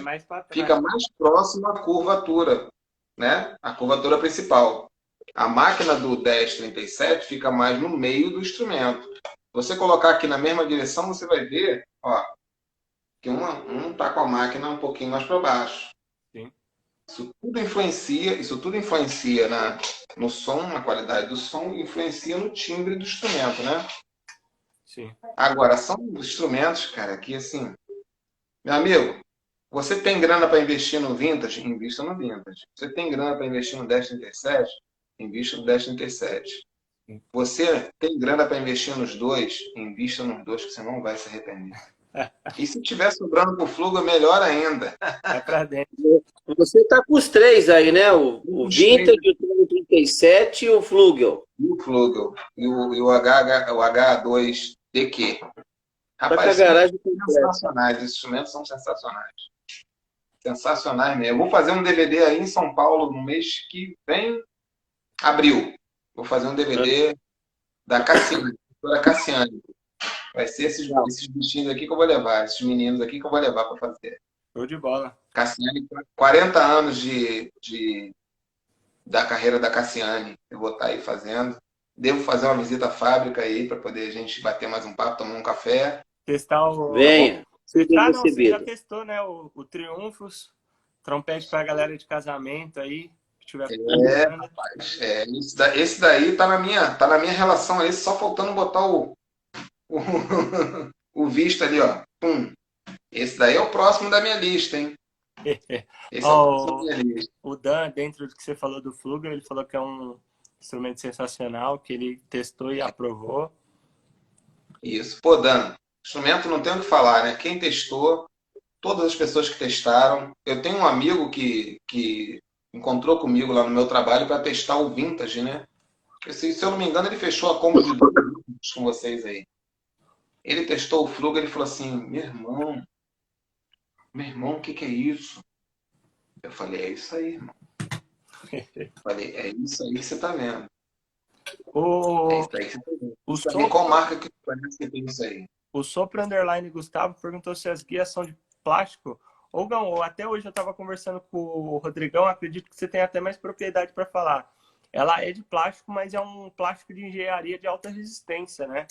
mais fica mais próxima à curvatura, né? A curvatura principal. A máquina do 1037 fica mais no meio do instrumento. Se você colocar aqui na mesma direção, você vai ver, ó, que um tá com a máquina um pouquinho mais para baixo. Sim. Isso tudo influencia no som, na qualidade do som, influencia no timbre do instrumento, né? Sim. Agora, são instrumentos, cara, que assim, meu amigo, você tem grana para investir no Vintage? Invista no Vintage. Você tem grana para investir no 1037? Invista no 1037. Você tem grana para investir nos dois? Invista nos dois, que você não vai se arrepender. E se tiver sobrando pro Fluga, melhor ainda. É para dentro. Você tá com os três aí, né? O Vintage, o 37 e o Flugel. E o Flugel. E o H2DQ. Rapaz, são sensacionais. Esses instrumentos são sensacionais. Sensacionais mesmo. Eu vou fazer um DVD aí em São Paulo no mês que vem, abril. Vou fazer um DVD da Cassiane, doutora Cassiane. Vai ser esses bichinhos aqui que eu vou levar, esses meninos aqui que eu vou levar para fazer. Show de bola. Cassiane, 40 anos da carreira da Cassiane. Eu vou estar aí fazendo. Devo fazer uma visita à fábrica aí para poder a gente bater mais um papo, tomar um café. Testar o... Venha. Você já testou, né? O Triunfos, trompete para a galera de casamento aí. Rapaz. Esse daí tá na minha relação aí, só faltando botar o visto ali, ó. Pum. Esse daí é o próximo da minha lista, hein? Esse é o próximo da minha lista. O Dan, dentro do que você falou do Fluger, ele falou que é um instrumento sensacional, que ele testou e aprovou. Isso. Pô, Dan, instrumento não tem o que falar, né? Quem testou, todas as pessoas que testaram. Eu tenho um amigo que encontrou comigo lá no meu trabalho para testar o Vintage, né? Se eu não me engano, ele fechou a compra de 2 minutos com vocês aí. Ele testou o Fluger e falou assim, meu irmão, o que é isso? Eu falei, é isso aí, irmão. Eu falei, é isso aí que você tá vendo. É isso aí que você tá vendo. Qual marca que conhece que tem isso aí? O Sopro Underline Gustavo perguntou se as guias são de plástico. Ou até hoje eu estava conversando com o Rodrigão, acredito que você tem até mais propriedade para falar. Ela é de plástico, mas é um plástico de engenharia de alta resistência, né?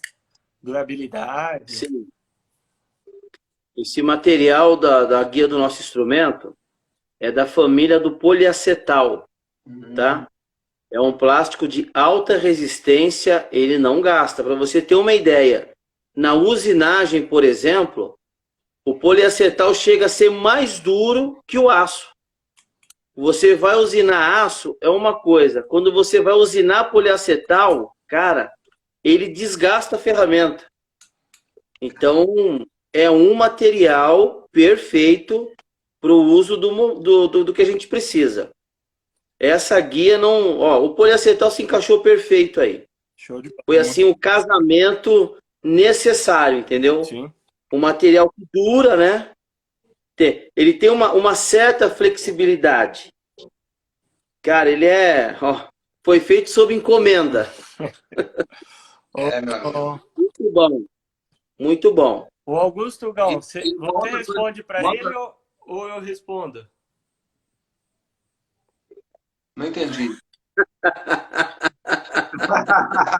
Durabilidade. Sim. Esse material da guia do nosso instrumento é da família do poliacetal, tá? É um plástico de alta resistência, ele não gasta. Para você ter uma ideia, na usinagem, por exemplo, O poliacetal chega a ser mais duro que o aço. Você vai usinar aço, é uma coisa. Quando você vai usinar poliacetal, cara, ele desgasta a ferramenta. Então, é um material perfeito para o uso do que a gente precisa. Essa guia não... Ó, o poliacetal se encaixou perfeito aí. Show de bola. Foi assim o casamento necessário, entendeu? Sim. O material que dura, né? Ele tem uma certa flexibilidade. Cara, ele foi feito sob encomenda. Meu amigo. Muito bom. Muito bom. O Augusto, Gão, você outra responde para coisa- ele ou eu respondo? Não entendi.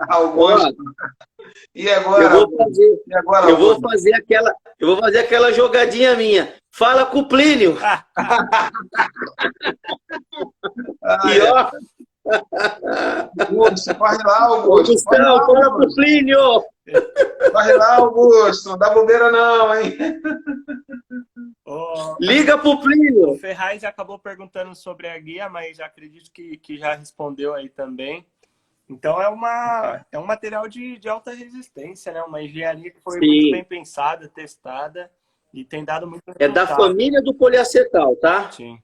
Augusto. E agora? Eu vou fazer aquela jogadinha minha. Fala com o Plínio. E ó, Augusto, corre lá, Augusto. Augustão, fala com o Plínio. Corre lá, Augusto. Não dá bobeira não, hein? Liga pro O Plínio. Ferraz acabou perguntando sobre a guia, mas acredito que já respondeu aí também. Então é um material de alta resistência, né? Uma engenharia que foi muito bem pensada, testada e tem dado muito É da resultado. família do poliacetal, tá? Sim.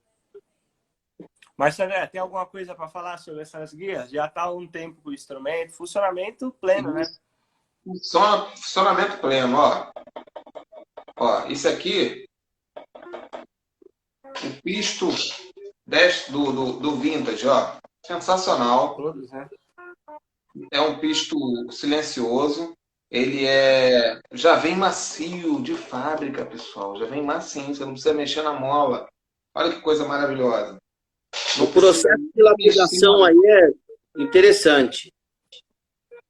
Marcelo, tem alguma coisa para falar sobre essas guias? Já está há um tempo com o instrumento, funcionamento pleno, né? Funcionamento pleno, ó. Isso aqui, o pisto 10 do Vintage, ó. Sensacional. Todos, né? É um pisto silencioso. Ele já vem macio de fábrica, pessoal. Já vem macio, você não precisa mexer na mola. Olha que coisa maravilhosa. O processo de lapidação aí é interessante.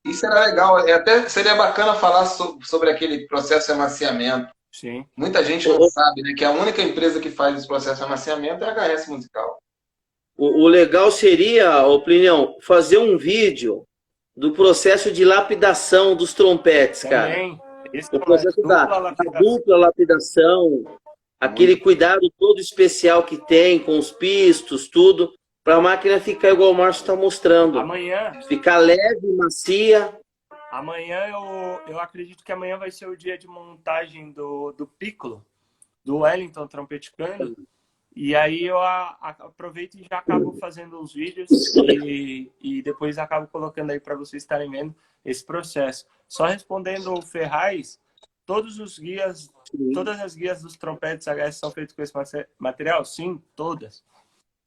Isso era legal. Até seria bacana falar sobre aquele processo de amaciamento. Sim. Muita gente não sabe, né? Que a única empresa que faz esse processo de amaciamento é a HS Musical. O legal seria, Plinião, fazer um vídeo do processo de lapidação dos trompetes, cara. Também. O processo da dupla lapidação, aquele cuidado todo especial que tem com os pistos, tudo, para a máquina ficar igual o Márcio está mostrando. Amanhã. Ficar leve, macia. Amanhã eu acredito que amanhã vai ser o dia de montagem do Piccolo, do Wellington trompeticano. E aí eu aproveito e já acabo fazendo os vídeos e depois acabo colocando aí para vocês estarem vendo esse processo. Só respondendo o Ferraz, todas as guias dos trompetes HS são feitas com esse material? Sim, todas.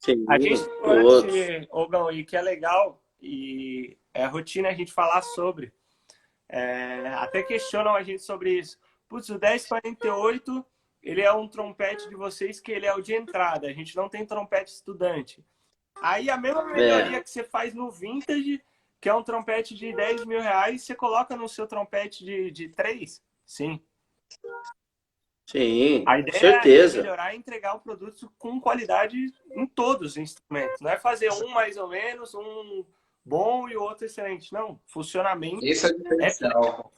Sim, A gente pode, Ogão, e que é legal, e é a rotina a gente falar sobre. Até questionam a gente sobre isso. Putz, o 1048... ele é um trompete de vocês que ele é o de entrada. A gente não tem trompete estudante. Aí a mesma melhoria que você faz no Vintage, que é um trompete de 10 mil reais, você coloca no seu trompete de 3? Sim. Sim, a com ideia certeza. É melhorar e entregar o produto com qualidade em todos os instrumentos. Não é fazer um mais ou menos, um bom e o outro excelente. Não, funcionamento. Esse é o diferencial.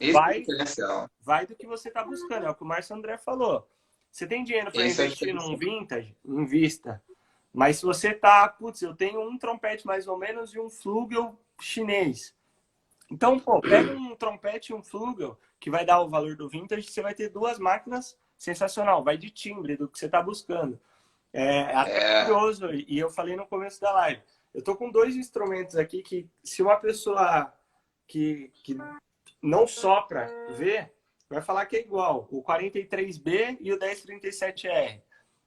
Vai do que você está buscando. É o que o Márcio André falou. Você tem dinheiro para investir num Vintage? Invista. Mas se você tá, putz, eu tenho um trompete mais ou menos e um flugel chinês. Então, pega um trompete e um flugel, que vai dar o valor do Vintage, você vai ter duas máquinas sensacional. Vai de timbre, do que você tá buscando. Até curioso, e eu falei no começo da live. Eu tô com dois instrumentos aqui que, se uma pessoa que não sopra ver, vai falar que é igual. O 43B e o 1037R.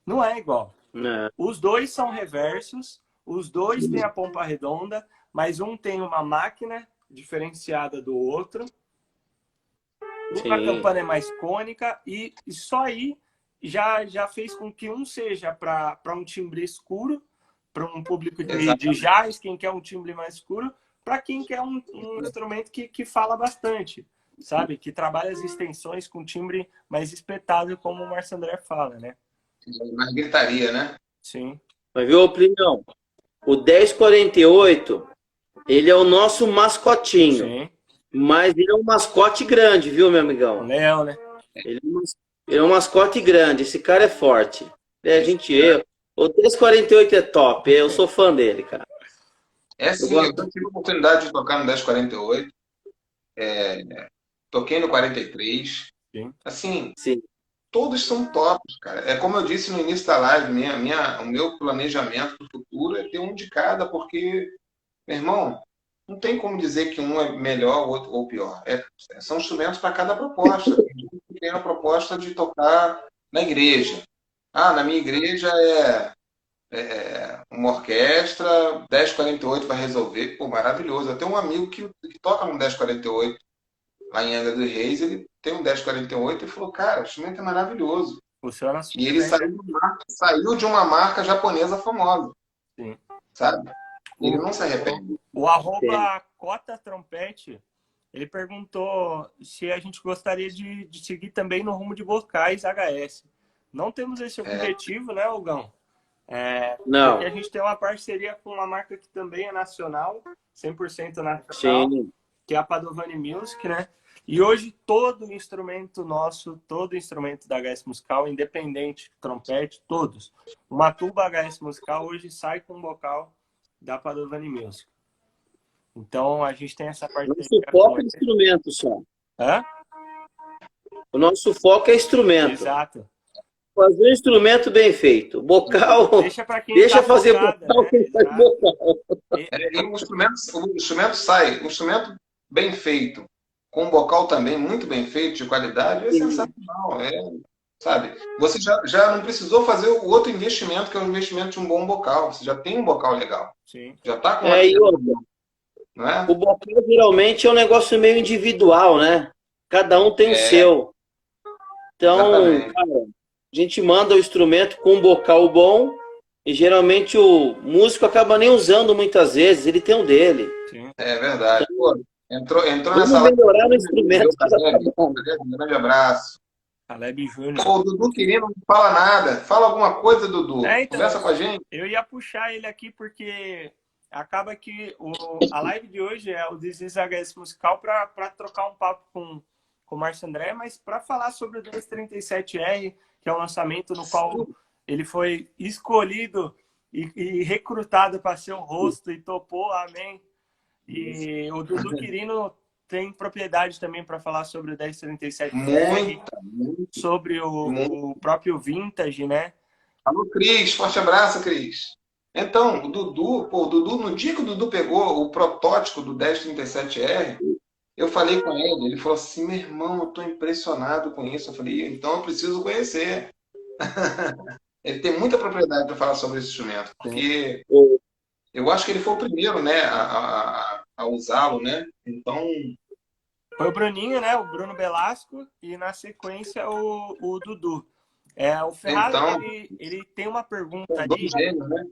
Não é igual. Não. Os dois são reversos, os dois têm a pompa redonda, mas um tem uma máquina diferenciada do outro. Uma campana é mais cônica e só aí já fez com que um seja para um timbre escuro, para um público de jazz, quem quer um timbre mais escuro, para quem quer um instrumento que fala bastante. Sabe? Que trabalha as extensões com timbre mais espetado, como o Márcio André fala, né? Mais gritaria, né? Sim. Mas viu, Plinião? O 1048, ele é o nosso mascotinho. Sim. Mas ele é um mascote grande, viu, meu amigão? Leão, né? Ele é um Ele é um mascote grande, esse cara é forte. O 1048 é top, eu sou fã dele, cara. É sim, eu tive a oportunidade de tocar no 1048, toquei no 43. Sim. Assim, Sim. todos são tops, cara. É como eu disse no início da live, o meu planejamento para o futuro é ter um de cada, porque, meu irmão, não tem como dizer que um é melhor ou pior. São instrumentos para cada proposta. Tem gente que tem a proposta de tocar na igreja. Ah, na minha igreja uma orquestra, 1048 vai resolver. Pô, maravilhoso. Eu tenho um amigo que toca no 1048 lá em Angra dos Reis, ele tem um 1048 e falou, cara, o instrumento é maravilhoso. Funciona E ele saiu de uma marca japonesa famosa. Sim. Sabe? Ele não se arrepende. O @Cota Trompete, ele perguntou se a gente gostaria de seguir também no rumo de vocais HS. Não temos esse objetivo, né, Hugão? Não. Porque a gente tem uma parceria com uma marca que também é nacional, 100% nacional, Sim. que é a Padovani Music, né? E hoje todo instrumento nosso, todo instrumento da HS Musical, independente, trompete, todos. Uma tuba HS Musical hoje sai com um vocal da Padovani Music. Então a gente tem essa parceria. Nosso foco é instrumento só. Hã? O nosso foco é instrumento. Exato. Fazer um instrumento bem feito. Bocal. Deixa para quem Deixa tá fazer focada, bocal, né? quem faz bocal. E o instrumento sai, um instrumento bem feito, com um vocal também muito bem feito, de qualidade, é sensacional. Sabe? Você já não precisou fazer o outro investimento, que é o investimento de um bom vocal. Você já tem um vocal legal. Sim. Já está com não é? O vocal geralmente é um negócio meio individual, né? Cada um tem o seu. Então, cara, a gente manda o instrumento com um vocal bom e geralmente o músico acaba nem usando muitas vezes, ele tem um dele. Sim. É verdade. Pô, entrou nessa live. Melhorar no instrumento. Um grande abraço. Caleb Júnior. O Dudu querido não fala nada. Fala alguma coisa, Dudu. Então, conversa com a gente. Eu ia puxar ele aqui porque acaba que a live de hoje é o This is HS Musical para trocar um papo com o Márcio André, mas para falar sobre o 1037R, que é um lançamento no qual ele foi escolhido e recrutado para ser o rosto e topou, amém. E o Dudu Quirino tem propriedade também para falar sobre o 1037R, sobre o próprio Vintage, né? Alô, Cris, forte abraço, Cris. Então, o Dudu, no dia que o Dudu pegou o protótipo do 1037R, eu falei com ele falou assim, meu irmão, eu estou impressionado com isso. Eu falei, então eu preciso conhecer. Ele tem muita propriedade para falar sobre esse instrumento, porque eu acho que ele foi o primeiro, né, a usá-lo, né? Então... Foi o Bruninho, né? O Bruno Belasco e na sequência o Dudu. O Ferrari, então, ele tem uma pergunta são ali. Dois gênios, né?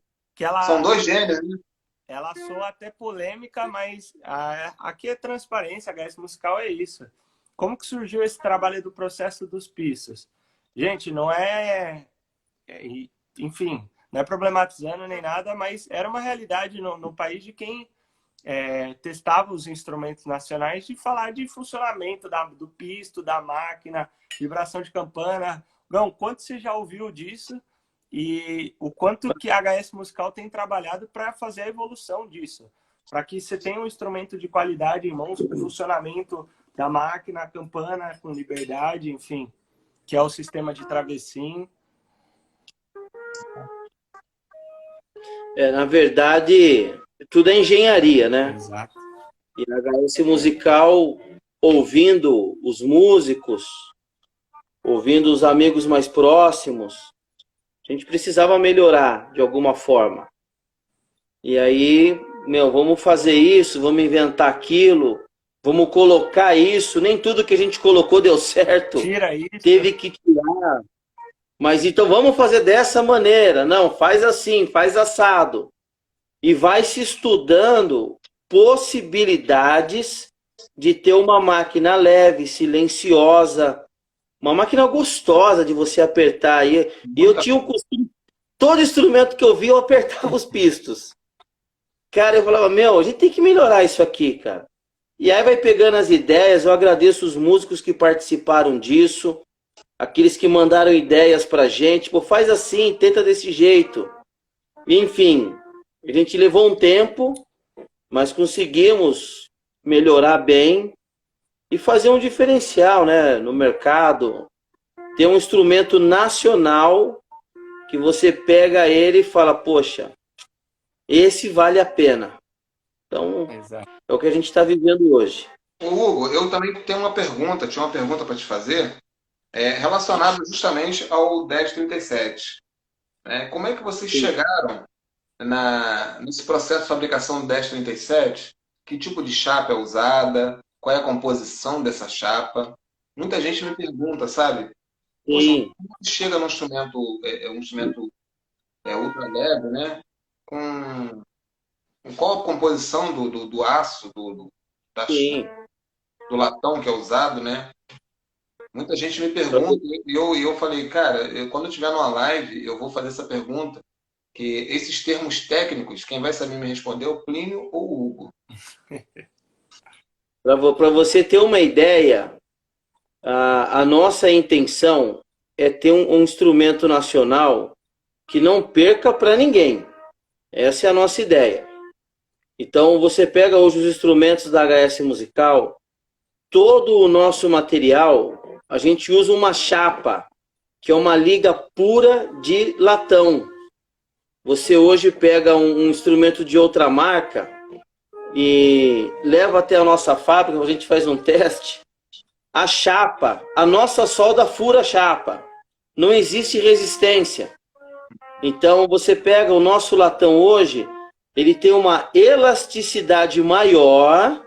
São dois gênios, né? Ela soa até polêmica, mas aqui é transparência, a HS Musical é isso. Como que surgiu esse trabalho do processo dos pistas? Gente, não enfim, não é problematizando nem nada, mas era uma realidade no país de quem testava os instrumentos nacionais, de falar de funcionamento do pisto, da máquina, vibração de campana. Não, quanto você já ouviu disso? E o quanto que a HS Musical tem trabalhado para fazer a evolução disso, para que você tenha um instrumento de qualidade em mãos, com funcionamento da máquina, campana com liberdade, enfim, que é o sistema de travessim. Na verdade, tudo é engenharia, né? Exato. E a HS Musical, ouvindo os músicos, ouvindo os amigos mais próximos, a gente precisava melhorar de alguma forma. E aí, vamos fazer isso, vamos inventar aquilo, vamos colocar isso. Nem tudo que a gente colocou deu certo. Tira isso. Teve que tirar. Mas então vamos fazer dessa maneira. Não, faz assim, faz assado. E vai se estudando possibilidades de ter uma máquina leve, silenciosa, uma máquina gostosa de você apertar. E eu tinha um costume, todo instrumento que eu vi, eu apertava os pistos. Cara, eu falava, a gente tem que melhorar isso aqui, cara. E aí vai pegando as ideias, eu agradeço os músicos que participaram disso. aqueles que mandaram ideias pra gente, pô, faz assim, tenta desse jeito. Enfim, a gente levou um tempo, mas conseguimos melhorar bem e fazer um diferencial, né, no mercado. Ter um instrumento nacional que você pega ele e fala, poxa, esse vale a pena. Então, Exato. é o que a gente está vivendo hoje. Ô, Hugo, eu também tenho uma pergunta, tinha uma pergunta para te fazer, relacionada justamente ao 1037. Né? Como é que vocês Sim. chegaram nesse processo de fabricação do 1037? Que tipo de chapa é usada? Qual é a composição dessa chapa? Muita gente me pergunta, sabe? Poxa, Sim, como chega num instrumento, um instrumento ultra leve, né? Com qual a composição do aço, da- sim. do latão que é usado, né? Muita gente me pergunta e eu falei, cara, quando eu estiver numa live, eu vou fazer essa pergunta, que esses termos técnicos, quem vai saber me responder é o Plínio ou o Hugo. Para você ter uma ideia, a nossa intenção é ter um instrumento nacional que não perca para ninguém. Essa é a nossa ideia. Então, você pega hoje os instrumentos da HS Musical, todo o nosso material, a gente usa uma chapa, que é uma liga pura de latão. Você hoje pega um instrumento de outra marca e leva até a nossa fábrica, a gente faz um teste. A chapa, a nossa solda fura a chapa. Não existe resistência. Então, você pega o nosso latão hoje, ele tem uma elasticidade maior,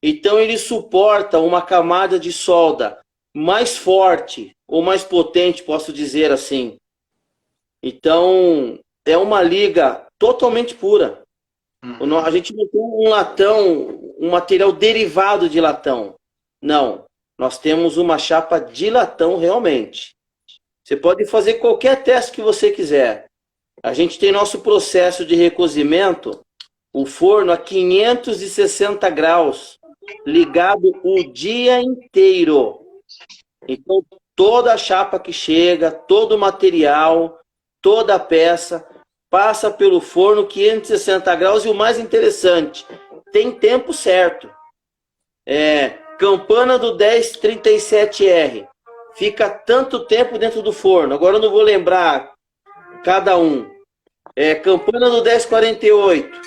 então ele suporta uma camada de solda mais forte, ou mais potente, posso dizer assim. Então, é uma liga totalmente pura. A gente não tem um latão, um material derivado de latão. Não. Nós temos uma chapa de latão realmente. Você pode fazer qualquer teste que você quiser. A gente tem nosso processo de recozimento, o forno a 560 graus, ligado o dia inteiro. Então, toda a chapa que chega, todo o material, toda a peça, passa pelo forno 560 graus e o mais interessante, tem tempo certo. Campana do 1037R. Fica tanto tempo dentro do forno. Agora eu não vou lembrar cada um. Campana do 1048.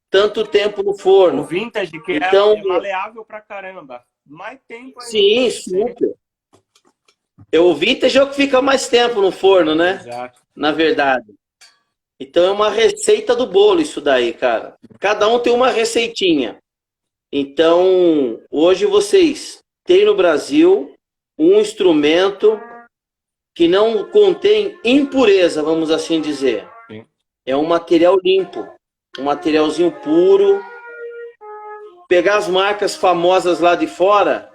Tanto tempo no forno. O vintage, que então, é maleável pra caramba. Mais tempo ainda. Sim, super. O vintage é o que fica mais tempo no forno, né? Exato. Na verdade. Então é uma receita do bolo isso daí, cara. Cada um tem uma receitinha. Então, hoje vocês têm no Brasil um instrumento que não contém impureza, vamos assim dizer. Sim. É um material limpo, um materialzinho puro. Pegar as marcas famosas lá de fora,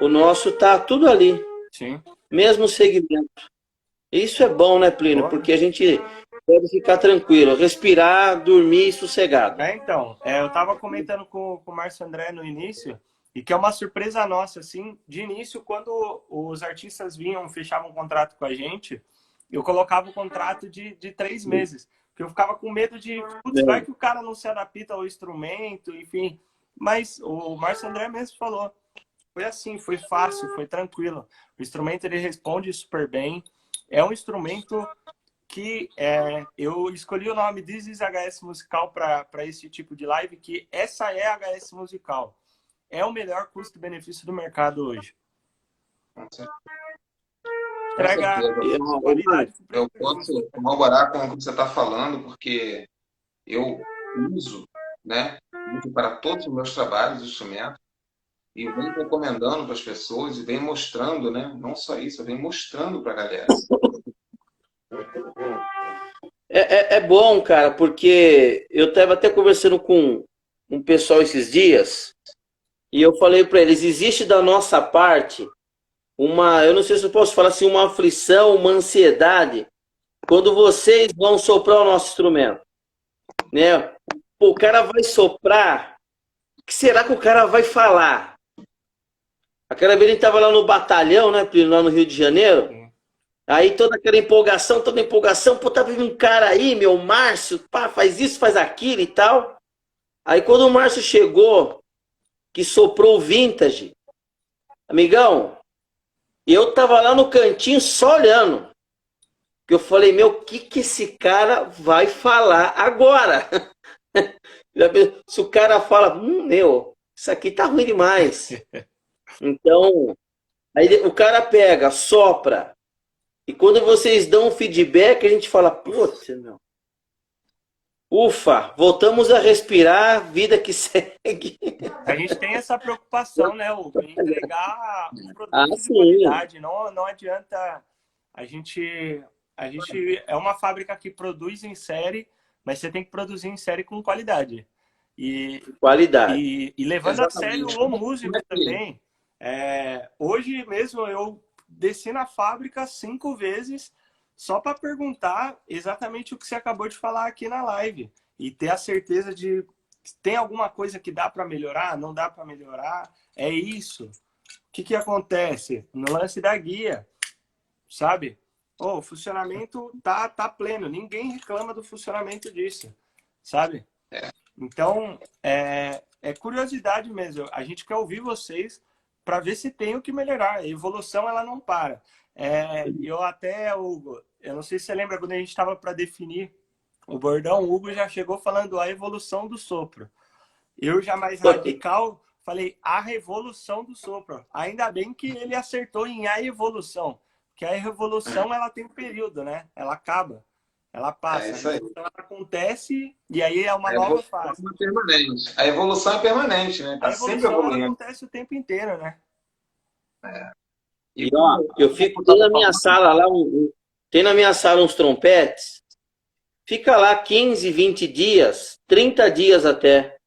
o nosso tá tudo ali. Sim. Mesmo segmento. Isso é bom, né, Plínio? Porque a gente pode ficar tranquilo, respirar, dormir sossegado. Então, eu tava comentando com o Márcio André no início, e que é uma surpresa nossa, assim, de início, quando os artistas vinham, fechavam um contrato com a gente, eu colocava o contrato de 3 meses, porque eu ficava com medo de, putz, vai que o cara não se adapta ao instrumento, enfim. Mas o Márcio André mesmo falou, foi assim, foi fácil, foi tranquilo. O instrumento, ele responde super bem, é um instrumento que eu escolhi o nome This is HS Musical para esse tipo de live, que essa é a HS Musical. É o melhor custo-benefício do mercado hoje. Entrega qualidade. Eu posso corroborar com o que você está falando, porque eu uso, né, para todos os meus trabalhos, instrumentos, e venho recomendando para as pessoas, e venho mostrando, né, não só isso, eu venho mostrando para a galera. É bom, cara, porque eu estava até conversando com um pessoal esses dias e eu falei para eles, existe da nossa parte eu não sei se eu posso falar assim, uma aflição, uma ansiedade, quando vocês vão soprar o nosso instrumento, né? Pô, o cara vai soprar, o que será que o cara vai falar? Aquela vez a gente tava lá no batalhão, né, Plínio, lá no Rio de Janeiro. Sim. Aí toda aquela empolgação, pô, tá vindo um cara aí, meu, Márcio, pá, faz isso, faz aquilo e tal. Aí quando o Márcio chegou, que soprou o Vintage, amigão, eu tava lá no cantinho só olhando. Que eu falei, meu, o que que esse cara vai falar agora? Se o cara fala, meu, isso aqui tá ruim demais. Então, aí o cara pega, sopra, e quando vocês dão um feedback, a gente fala, putz, meu, ufa, voltamos a respirar, vida que segue. A gente tem essa preocupação, né, Hugo, em entregar um Ah, produto de sim. qualidade. Não adianta a gente é uma fábrica que produz em série, mas você tem que produzir em série com qualidade. E, Qualidade. e levando a sério Exatamente. o músico também. Hoje mesmo eu desci na fábrica 5 vezes só para perguntar exatamente o que você acabou de falar aqui na live e ter a certeza de tem alguma coisa que dá para melhorar, não dá para melhorar, é isso. O que acontece no lance da guia, sabe? O funcionamento tá pleno, ninguém reclama do funcionamento disso, sabe? Então, é curiosidade mesmo. A gente quer ouvir vocês para ver se tem o que melhorar. A evolução, ela não para. Eu até, Hugo, eu não sei se você lembra, quando a gente estava para definir o bordão, o Hugo já chegou falando a evolução do sopro. Eu já mais radical, falei a revolução do sopro. Ainda bem que ele acertou em a evolução. Porque a revolução, ela tem um período, né? Ela acaba. Ela passa. Isso aí. Então, ela acontece e aí é uma nova fase. Permanente. A evolução é permanente, né? A Tá sempre evolução, ela evoluindo. acontece o tempo inteiro, né? E ó, eu fico, tem na minha sala lá, tem na minha sala uns trompetes, fica lá 15, 20 dias, 30 dias até.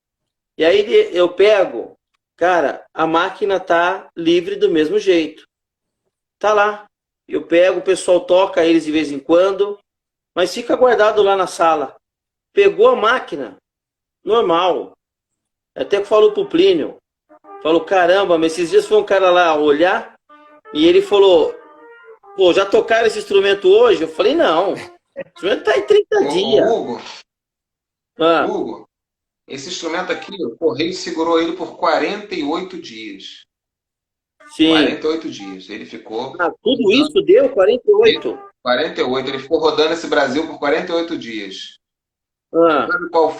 E aí eu pego, cara, a máquina tá livre do mesmo jeito. Tá lá. Eu pego, o pessoal toca eles de vez em quando, mas fica guardado lá na sala. Pegou a máquina, normal. Até que falou pro Plínio, falou, caramba, mas esses dias foi um cara lá olhar e ele falou, pô, já tocaram esse instrumento hoje? Eu falei, não, o instrumento tá em 30 dias. Hugo, esse instrumento aqui, o Correio segurou ele por 48 dias. Sim. 48 dias. Ele ficou... tudo isso deu 48? 48. Ele ficou rodando esse Brasil por 48 dias.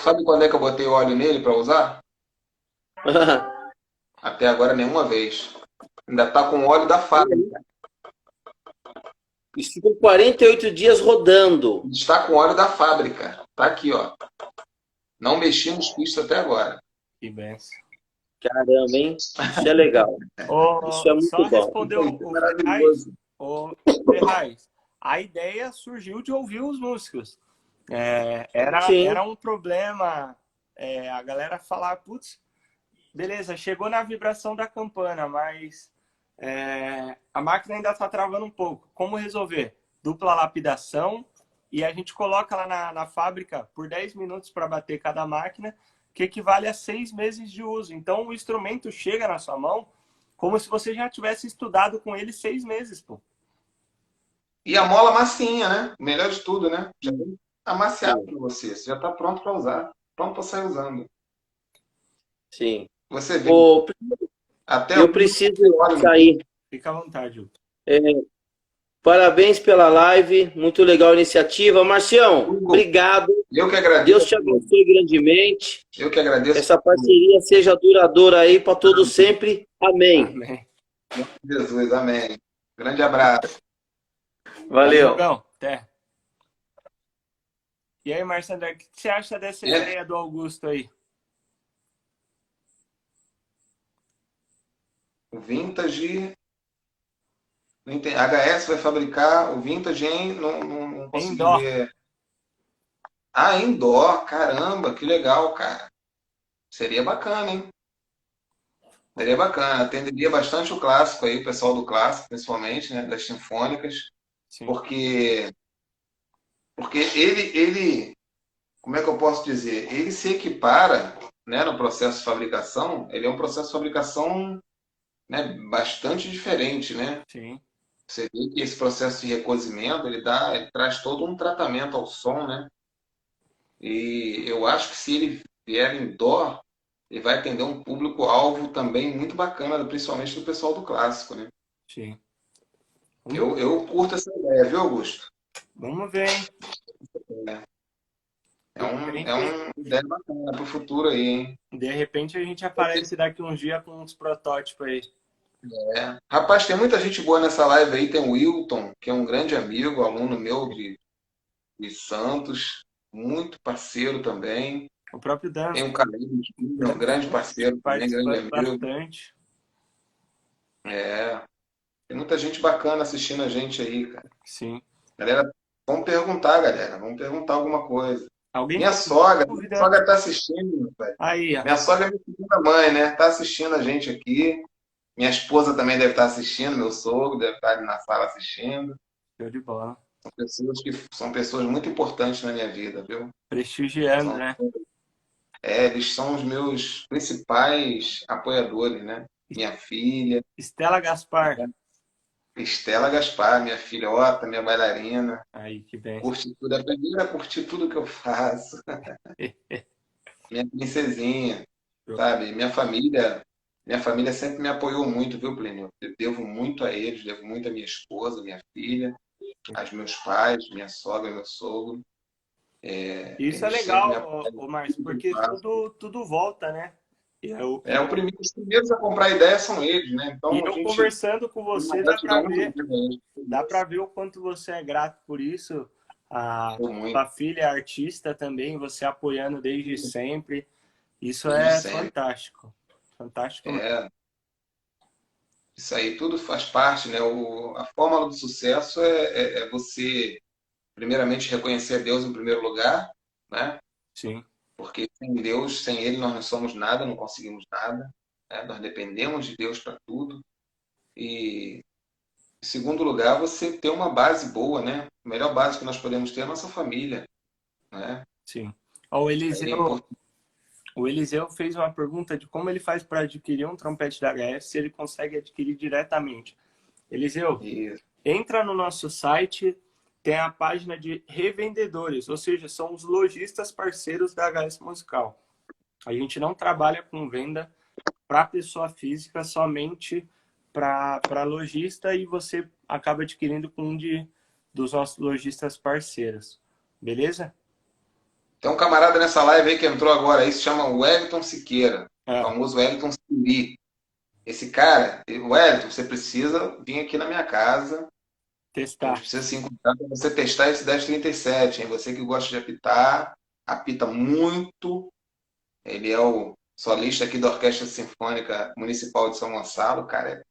Sabe quando é que eu botei óleo nele para usar? Até agora nenhuma vez. Ainda tá com óleo da fábrica. Isso ficou 48 dias rodando. Está com óleo da fábrica. Tá aqui, ó. Não mexi nos pistos até agora. Que benção. Caramba, hein? Isso é legal. Isso é muito só bom. Respondeu o Maravilhoso. Ferraz. A ideia surgiu de ouvir os músicos. Era um problema a galera falar, putz, beleza, chegou na vibração da campana, mas a máquina ainda está travando um pouco. Como resolver? Dupla lapidação e a gente coloca lá na fábrica por 10 minutos para bater cada máquina, que equivale a 6 meses de uso. Então, o instrumento chega na sua mão como se você já tivesse estudado com ele 6 meses, pô. E a mola massinha, né? O melhor de tudo, né? Já tem amaciado para você. Você já está pronto para usar. Pronto para sair usando. Sim. Você vê. Eu preciso sair. Fica à vontade, Hugo. Parabéns pela live. Muito legal a iniciativa. Marcião, obrigado. Eu que agradeço. Deus te abençoe grandemente. Eu que agradeço. Essa parceria seja duradoura aí para todos sempre. Amém. Amém. Jesus, amém. Grande abraço. Valeu. Até. E aí, Marcelo, o que você acha dessa ideia do Augusto aí? O Vintage... HS vai fabricar o Vintage não consegui ver. Em dó. Caramba, que legal, cara. Seria bacana, hein? Seria bacana. Atenderia bastante o clássico aí, o pessoal do clássico, principalmente, né? Das sinfônicas. Sim. Porque ele, como é que eu posso dizer? Ele se equipara, né, no processo de fabricação, ele é um processo de fabricação né, bastante diferente, né? Sim, Você vê que esse processo de recozimento, ele traz todo um tratamento ao som, né? E eu acho que se ele vier em dó, ele vai atender um público-alvo também muito bacana, principalmente do pessoal do clássico, né? sim. Eu curto essa ideia, viu, Augusto? Vamos ver, hein? De É repente, uma ideia bacana para o futuro aí, hein? de repente a gente aparece daqui uns dias com uns protótipos aí. Rapaz, tem muita gente boa nessa live aí. Tem o Wilton, que é um grande amigo, aluno meu de Santos, muito parceiro também. O próprio Dan Tem o Carlinhos, que é um grande parceiro também, grande participando amigo. bastante. É, tem muita gente bacana assistindo a gente aí, cara. Sim. Galera, vamos perguntar, galera. Vamos perguntar alguma coisa. Alguém Minha tem sogra, minha dúvida? sogra tá assistindo, meu pai. Aí, ó. Minha sogra é minha segunda mãe, né? Tá assistindo a gente aqui. Minha esposa também deve estar assistindo, meu sogro deve estar ali na sala assistindo. Show de bola. São pessoas muito importantes na minha vida, viu? Prestigiando, São, né? eles são os meus principais apoiadores, né? Minha filha, Estela Gaspar. Estela Gaspar, minha filhota, minha bailarina. Aí, que bem. Curte tudo, é a primeira a curtir tudo que eu faço. Minha princesinha, sabe? Minha família sempre me apoiou muito, viu, Plínio? Eu devo muito a eles, devo muito à minha esposa, minha filha, aos meus pais, minha sogra, meu sogro. Isso é Eles sempre me legal, apoiam ô em Márcio, tudo que eu porque faço. tudo volta, né? E Os primeiros a comprar ideia são eles, né? e Então a eu gente conversando com tem uma você, gratidão muito grande a eles. dá para ver o quanto você é grato por isso. A Sou muito, sua filha é artista também, você apoiando desde sempre. Isso desde é sempre. fantástico. Fantástico mesmo. É, isso aí tudo faz parte, né? A fórmula do sucesso é você, primeiramente, reconhecer a Deus em primeiro lugar, né? Sim, Porque sem Deus, sem Ele, nós não somos nada, não conseguimos nada, né? Nós dependemos de Deus para tudo. E, em segundo lugar, você ter uma base boa, né? A melhor base que nós podemos ter é a nossa família, né? sim. Ó, Aí é importante. O Eliseu fez uma pergunta de como ele faz para adquirir um trompete da HF, se ele consegue adquirir diretamente. Eliseu, entra no nosso site, tem a página de revendedores, ou seja, são os lojistas parceiros da HS Musical. A gente não trabalha com venda para pessoa física, somente para lojista, e você acaba adquirindo com dos nossos lojistas parceiros. Beleza? Tem um camarada nessa live aí que entrou agora aí, se chama Wellington Siqueira, o Ah, famoso Wellington Siri. Esse cara, Wellington, você precisa vir aqui na minha casa. A gente testar. precisa se encontrar para você testar esse 1037, hein? Você que gosta de apitar, apita muito. Ele é o solista aqui da Orquestra Sinfônica Municipal de São Gonçalo, cara. É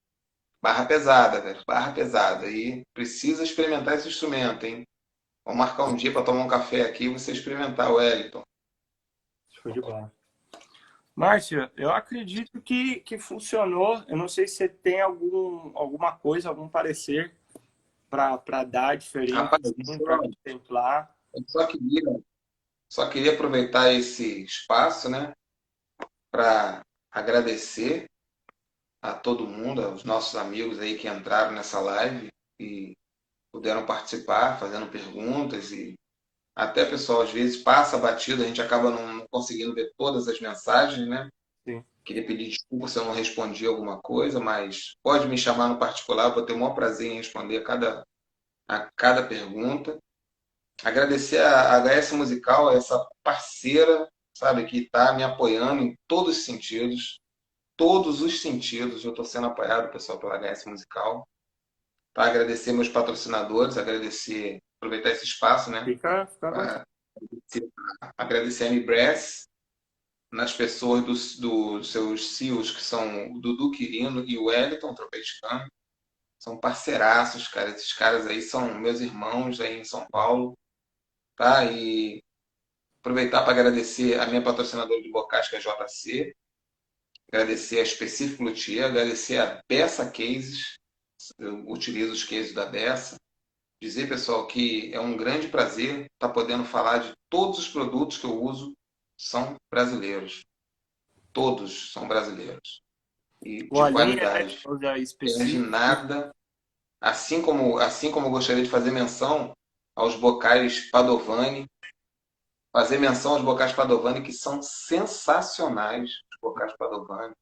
barra pesada, velho. Barra pesada. E precisa experimentar esse instrumento, hein? Vamos marcar um dia para tomar um café aqui e você experimentar, Wellington. Show de bola. Márcio, eu acredito que funcionou. Eu não sei se você tem alguma coisa, algum parecer para dar diferente, Rapaz, assim, para contemplar. eu só queria aproveitar esse espaço, né, para agradecer a todo mundo, aos nossos amigos aí que entraram nessa live e puderam participar, fazendo perguntas e até, pessoal, às vezes passa batido, a gente acaba não conseguindo ver todas as mensagens, né? Sim. Queria pedir desculpa se eu não respondi alguma coisa, mas pode me chamar no particular, vou ter o maior prazer em responder a cada pergunta. Agradecer a HS Musical, essa parceira, sabe, que está me apoiando em todos os sentidos. Todos os sentidos, eu estou sendo apoiado, pessoal, pela HS Musical. Tá? Agradecer meus patrocinadores, aproveitar esse espaço, né? Fica à vontade. Agradecer a MBRAS, nas pessoas dos seus CEOs, que são o Dudu Quirino e o Wellington Tropeticano. São parceiraços, cara. Esses caras aí são meus irmãos aí em São Paulo. Tá? E aproveitar para agradecer a minha patrocinadora de bocais, que é a JC. Agradecer a Específico Luthier. Agradecer a Bessa Cases. Eu utilizo os cases da Bessa. Dizer, pessoal, que é um grande prazer estar podendo falar de todos os produtos que eu uso são brasileiros. Todos são brasileiros. e de Bolinha, né? qualidade. Coisa Perde específica. nada. Assim como eu gostaria de fazer menção aos bocais Padovani, fazer menção aos bocais Padovani, que são sensacionais, os bocais Padovani.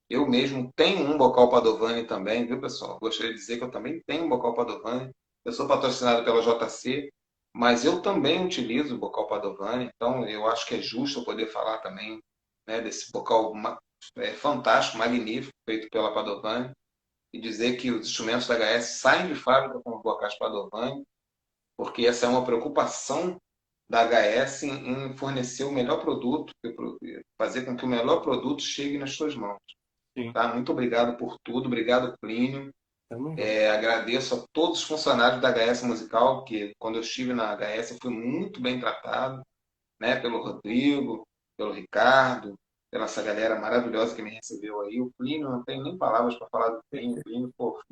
Eu mesmo tenho um bocal Padovani também, viu, pessoal? Gostaria de dizer que eu também tenho um bocal Padovani. Eu sou patrocinado pela JC, mas eu também utilizo o bocal Padovani, então eu acho que é justo eu poder falar também, né, desse bocal fantástico, magnífico, feito pela Padovani, e dizer que os instrumentos da HS saem de fábrica com os bocais Padovani, porque essa é uma preocupação da HS em fornecer o melhor produto, fazer com que o melhor produto chegue nas suas mãos. Sim, Tá? Muito obrigado por tudo, obrigado, Plínio. tamo junto. Agradeço a todos os funcionários da HS Musical, que quando eu estive na HS eu fui muito bem tratado, né? Pelo Rodrigo, pelo Ricardo, pela essa galera maravilhosa que me recebeu aí. O Plínio, não tenho nem palavras para falar do Plínio. O Plínio, pô, o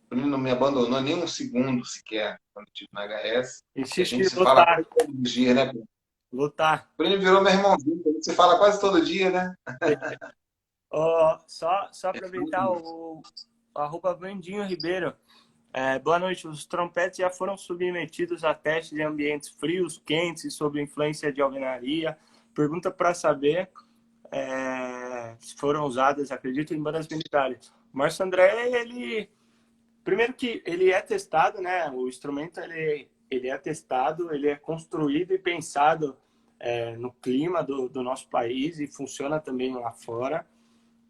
Plínio não me abandonou nem um segundo sequer quando eu estive na HS. E a Insiste gente em se fala lutar, quase todos os dias, né, Plínio? lutar. O Plínio virou meu irmãozinho, a gente se fala quase todo dia, né? Ó, só É aproveitar muito. o arroba Vandinho Ribeiro. Boa noite. Os trompetes já foram submetidos a testes em ambientes frios, quentes e sob influência de alvenaria. Pergunta para saber se foram usadas, acredito, em bandas militares. O Márcio André, ele primeiro que ele é testado, né? O instrumento ele é testado, ele é construído e pensado no clima do nosso país e funciona também lá fora.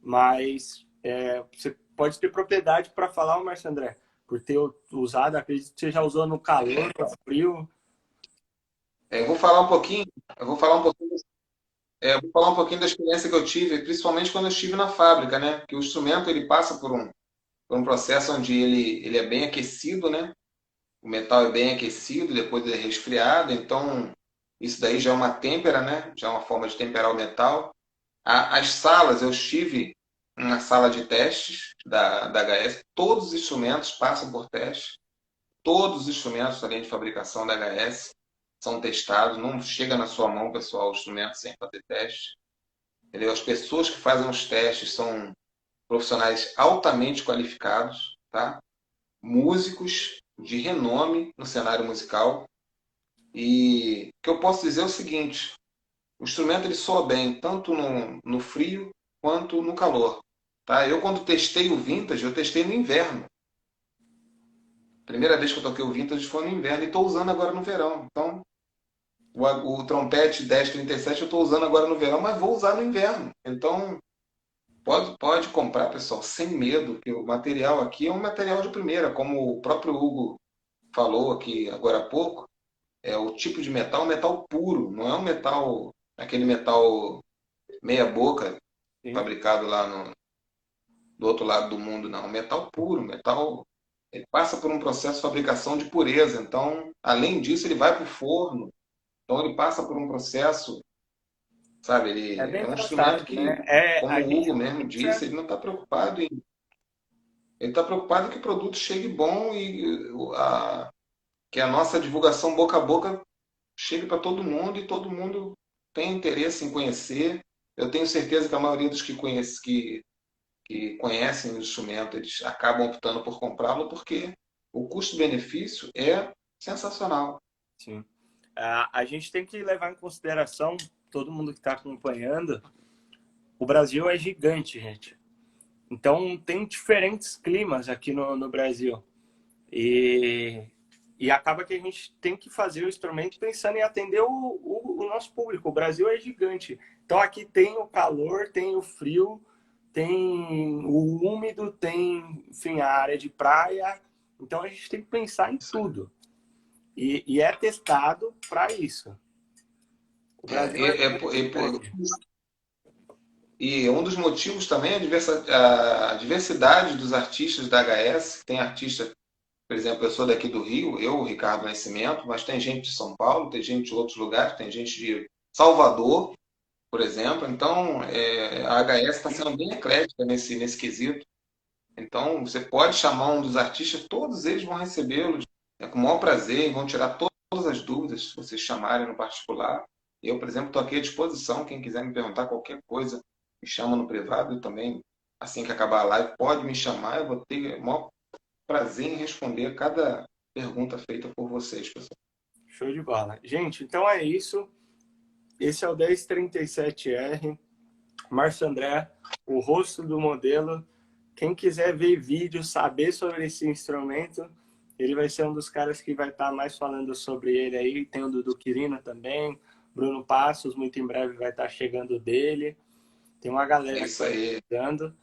Mas você pode ter propriedade para falar, o Márcio André, por ter usado, acredito que você já usou no calor, no frio. Eu vou falar um pouquinho, eu vou falar um pouquinho eu vou falar um pouquinho da experiência que eu tive, principalmente quando eu estive na fábrica, né? Que o instrumento ele passa por um processo onde ele é bem aquecido, né? O metal é bem aquecido, depois ele é resfriado, então isso daí já é uma têmpera, né? Já é uma forma de temperar o metal. As salas, eu estive na sala de testes da HS, todos os instrumentos passam por teste, todos os instrumentos da linha de fabricação da HS são testados, não chega na sua mão, pessoal, o instrumento sem fazer teste. Entendeu? As pessoas que fazem os testes são profissionais altamente qualificados, tá? Músicos de renome no cenário musical. E o que eu posso dizer é o seguinte: o instrumento ele soa bem tanto no frio quanto no calor. Tá? Eu, quando testei o Vintage, eu testei no inverno. Primeira vez que eu toquei o Vintage foi no inverno e estou usando agora no verão. Então, o trompete 1037 eu estou usando agora no verão, mas vou usar no inverno. Então, pode comprar, pessoal, sem medo, que o material aqui é um material de primeira, como o próprio Hugo falou aqui agora há pouco, é o tipo de metal, metal puro, não é um metal, aquele metal meia boca, Sim. fabricado lá do outro lado do mundo, não. Metal puro, metal, ele passa por um processo de fabricação de pureza, então, além disso, ele vai para o forno, então ele passa por um processo, sabe, É ele bem é um instrumento fantástico, que, né? como A o gente Hugo mesmo disse, pensa, ele não está preocupado em ele está preocupado que o produto chegue bom e que a nossa divulgação boca a boca chegue para todo mundo e todo mundo tem interesse em conhecer. Eu tenho certeza que a maioria dos que conhecem o instrumento, eles acabam optando por comprá-lo porque o custo-benefício é sensacional. sim. A gente tem que levar em consideração, todo mundo que está acompanhando, o Brasil é gigante, gente. Então, tem diferentes climas aqui no Brasil. E, e acaba que a gente tem que fazer o instrumento pensando em atender o nosso público. O Brasil é gigante. Então, aqui tem o calor, tem o frio, tem o úmido, tem, enfim, a área de praia. Então, a gente tem que pensar em tudo. E é testado para isso. O É, Brasil é muito grande. e um dos motivos também é a diversidade dos artistas da HS. Tem artista, por exemplo, eu sou daqui do Rio, eu, Ricardo Nascimento, mas tem gente de São Paulo, tem gente de outros lugares, tem gente de Salvador, por exemplo. Então, a HS está sendo bem eclética nesse quesito. Então, você pode chamar um dos artistas, todos eles vão recebê-lo com o maior prazer e vão tirar todas as dúvidas se vocês chamarem no particular. Eu, por exemplo, estou aqui à disposição. Quem quiser me perguntar qualquer coisa, me chama no privado. Eu também assim que acabar a live, pode me chamar, eu vou ter o maior prazer em responder cada pergunta feita por vocês, pessoal. Show de bola. Gente, então é isso. Esse é o 1037R. Márcio André, o rosto do modelo. Quem quiser ver vídeo, saber sobre esse instrumento, ele vai ser um dos caras que vai estar mais falando sobre ele aí. Tem o Dudu Quirino também, Bruno Passos, muito em breve vai estar chegando dele. Tem uma galera É isso aí. dando.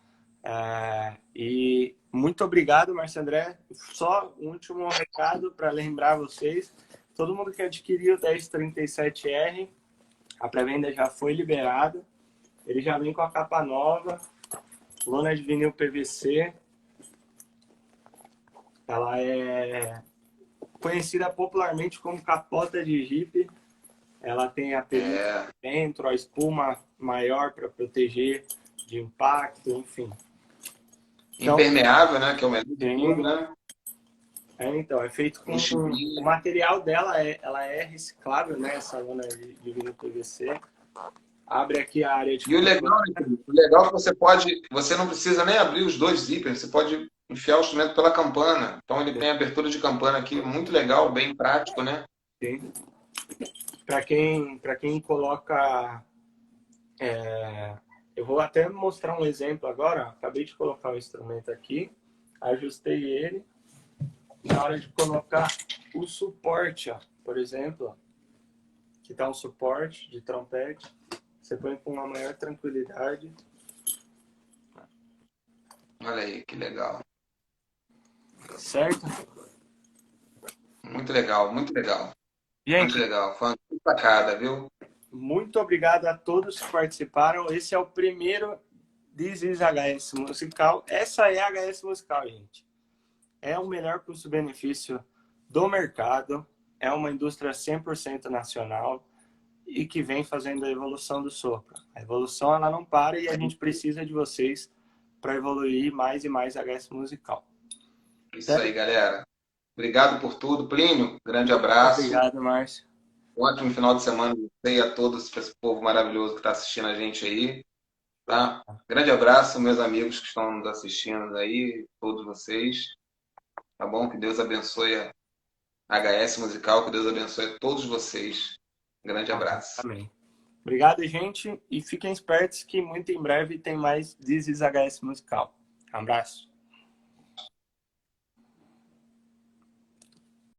E muito obrigado, Márcio André. Só um último recado para lembrar vocês. Todo mundo que adquiriu o 1037R, a pré-venda já foi liberada. Ele já vem com a capa nova, lona de vinil PVC. Ela é conhecida popularmente como capota de Jeep. Ela tem a película dentro, a espuma maior para proteger de impacto, enfim. Então, impermeável, né? Que é o melhor de tudo, né? Então, é feito com... O material dela ela é reciclável, né? Essa lona de vinil PVC. Abre aqui a área de... E o legal é que você não precisa nem abrir os dois zippers, você pode enfiar o instrumento pela campana. Então ele tem abertura de campana aqui, muito legal, bem prático, né? Sim. Para quem coloca... Eu vou até mostrar um exemplo agora. Acabei de colocar o instrumento aqui, ajustei ele. Na hora de colocar o suporte, ó, por exemplo, ó, que tá um suporte de trompete, você põe com uma maior tranquilidade. Olha aí, que legal. Certo? Muito legal, muito legal. Gente, muito legal. Foi uma sacada, viu? Muito obrigado a todos que participaram. Esse é o primeiro This is HS Musical. Essa é a HS Musical, gente. É o melhor custo-benefício do mercado. É uma indústria 100% nacional e que vem fazendo a evolução do sopro. A evolução ela não para e a gente precisa de vocês para evoluir mais e mais a HS Musical. Isso aí, galera. Obrigado por tudo. Plínio, grande abraço. Obrigado, Márcio. Um ótimo final de semana a você e a todos, esse povo maravilhoso que está assistindo a gente aí. Tá? Grande abraço, meus amigos que estão nos assistindo aí, todos vocês. Tá bom? Que Deus abençoe a HS Musical, que Deus abençoe a todos vocês. Grande abraço. Amém. Obrigado, gente. E fiquem espertos que muito em breve tem mais This is HS Musical. Um abraço.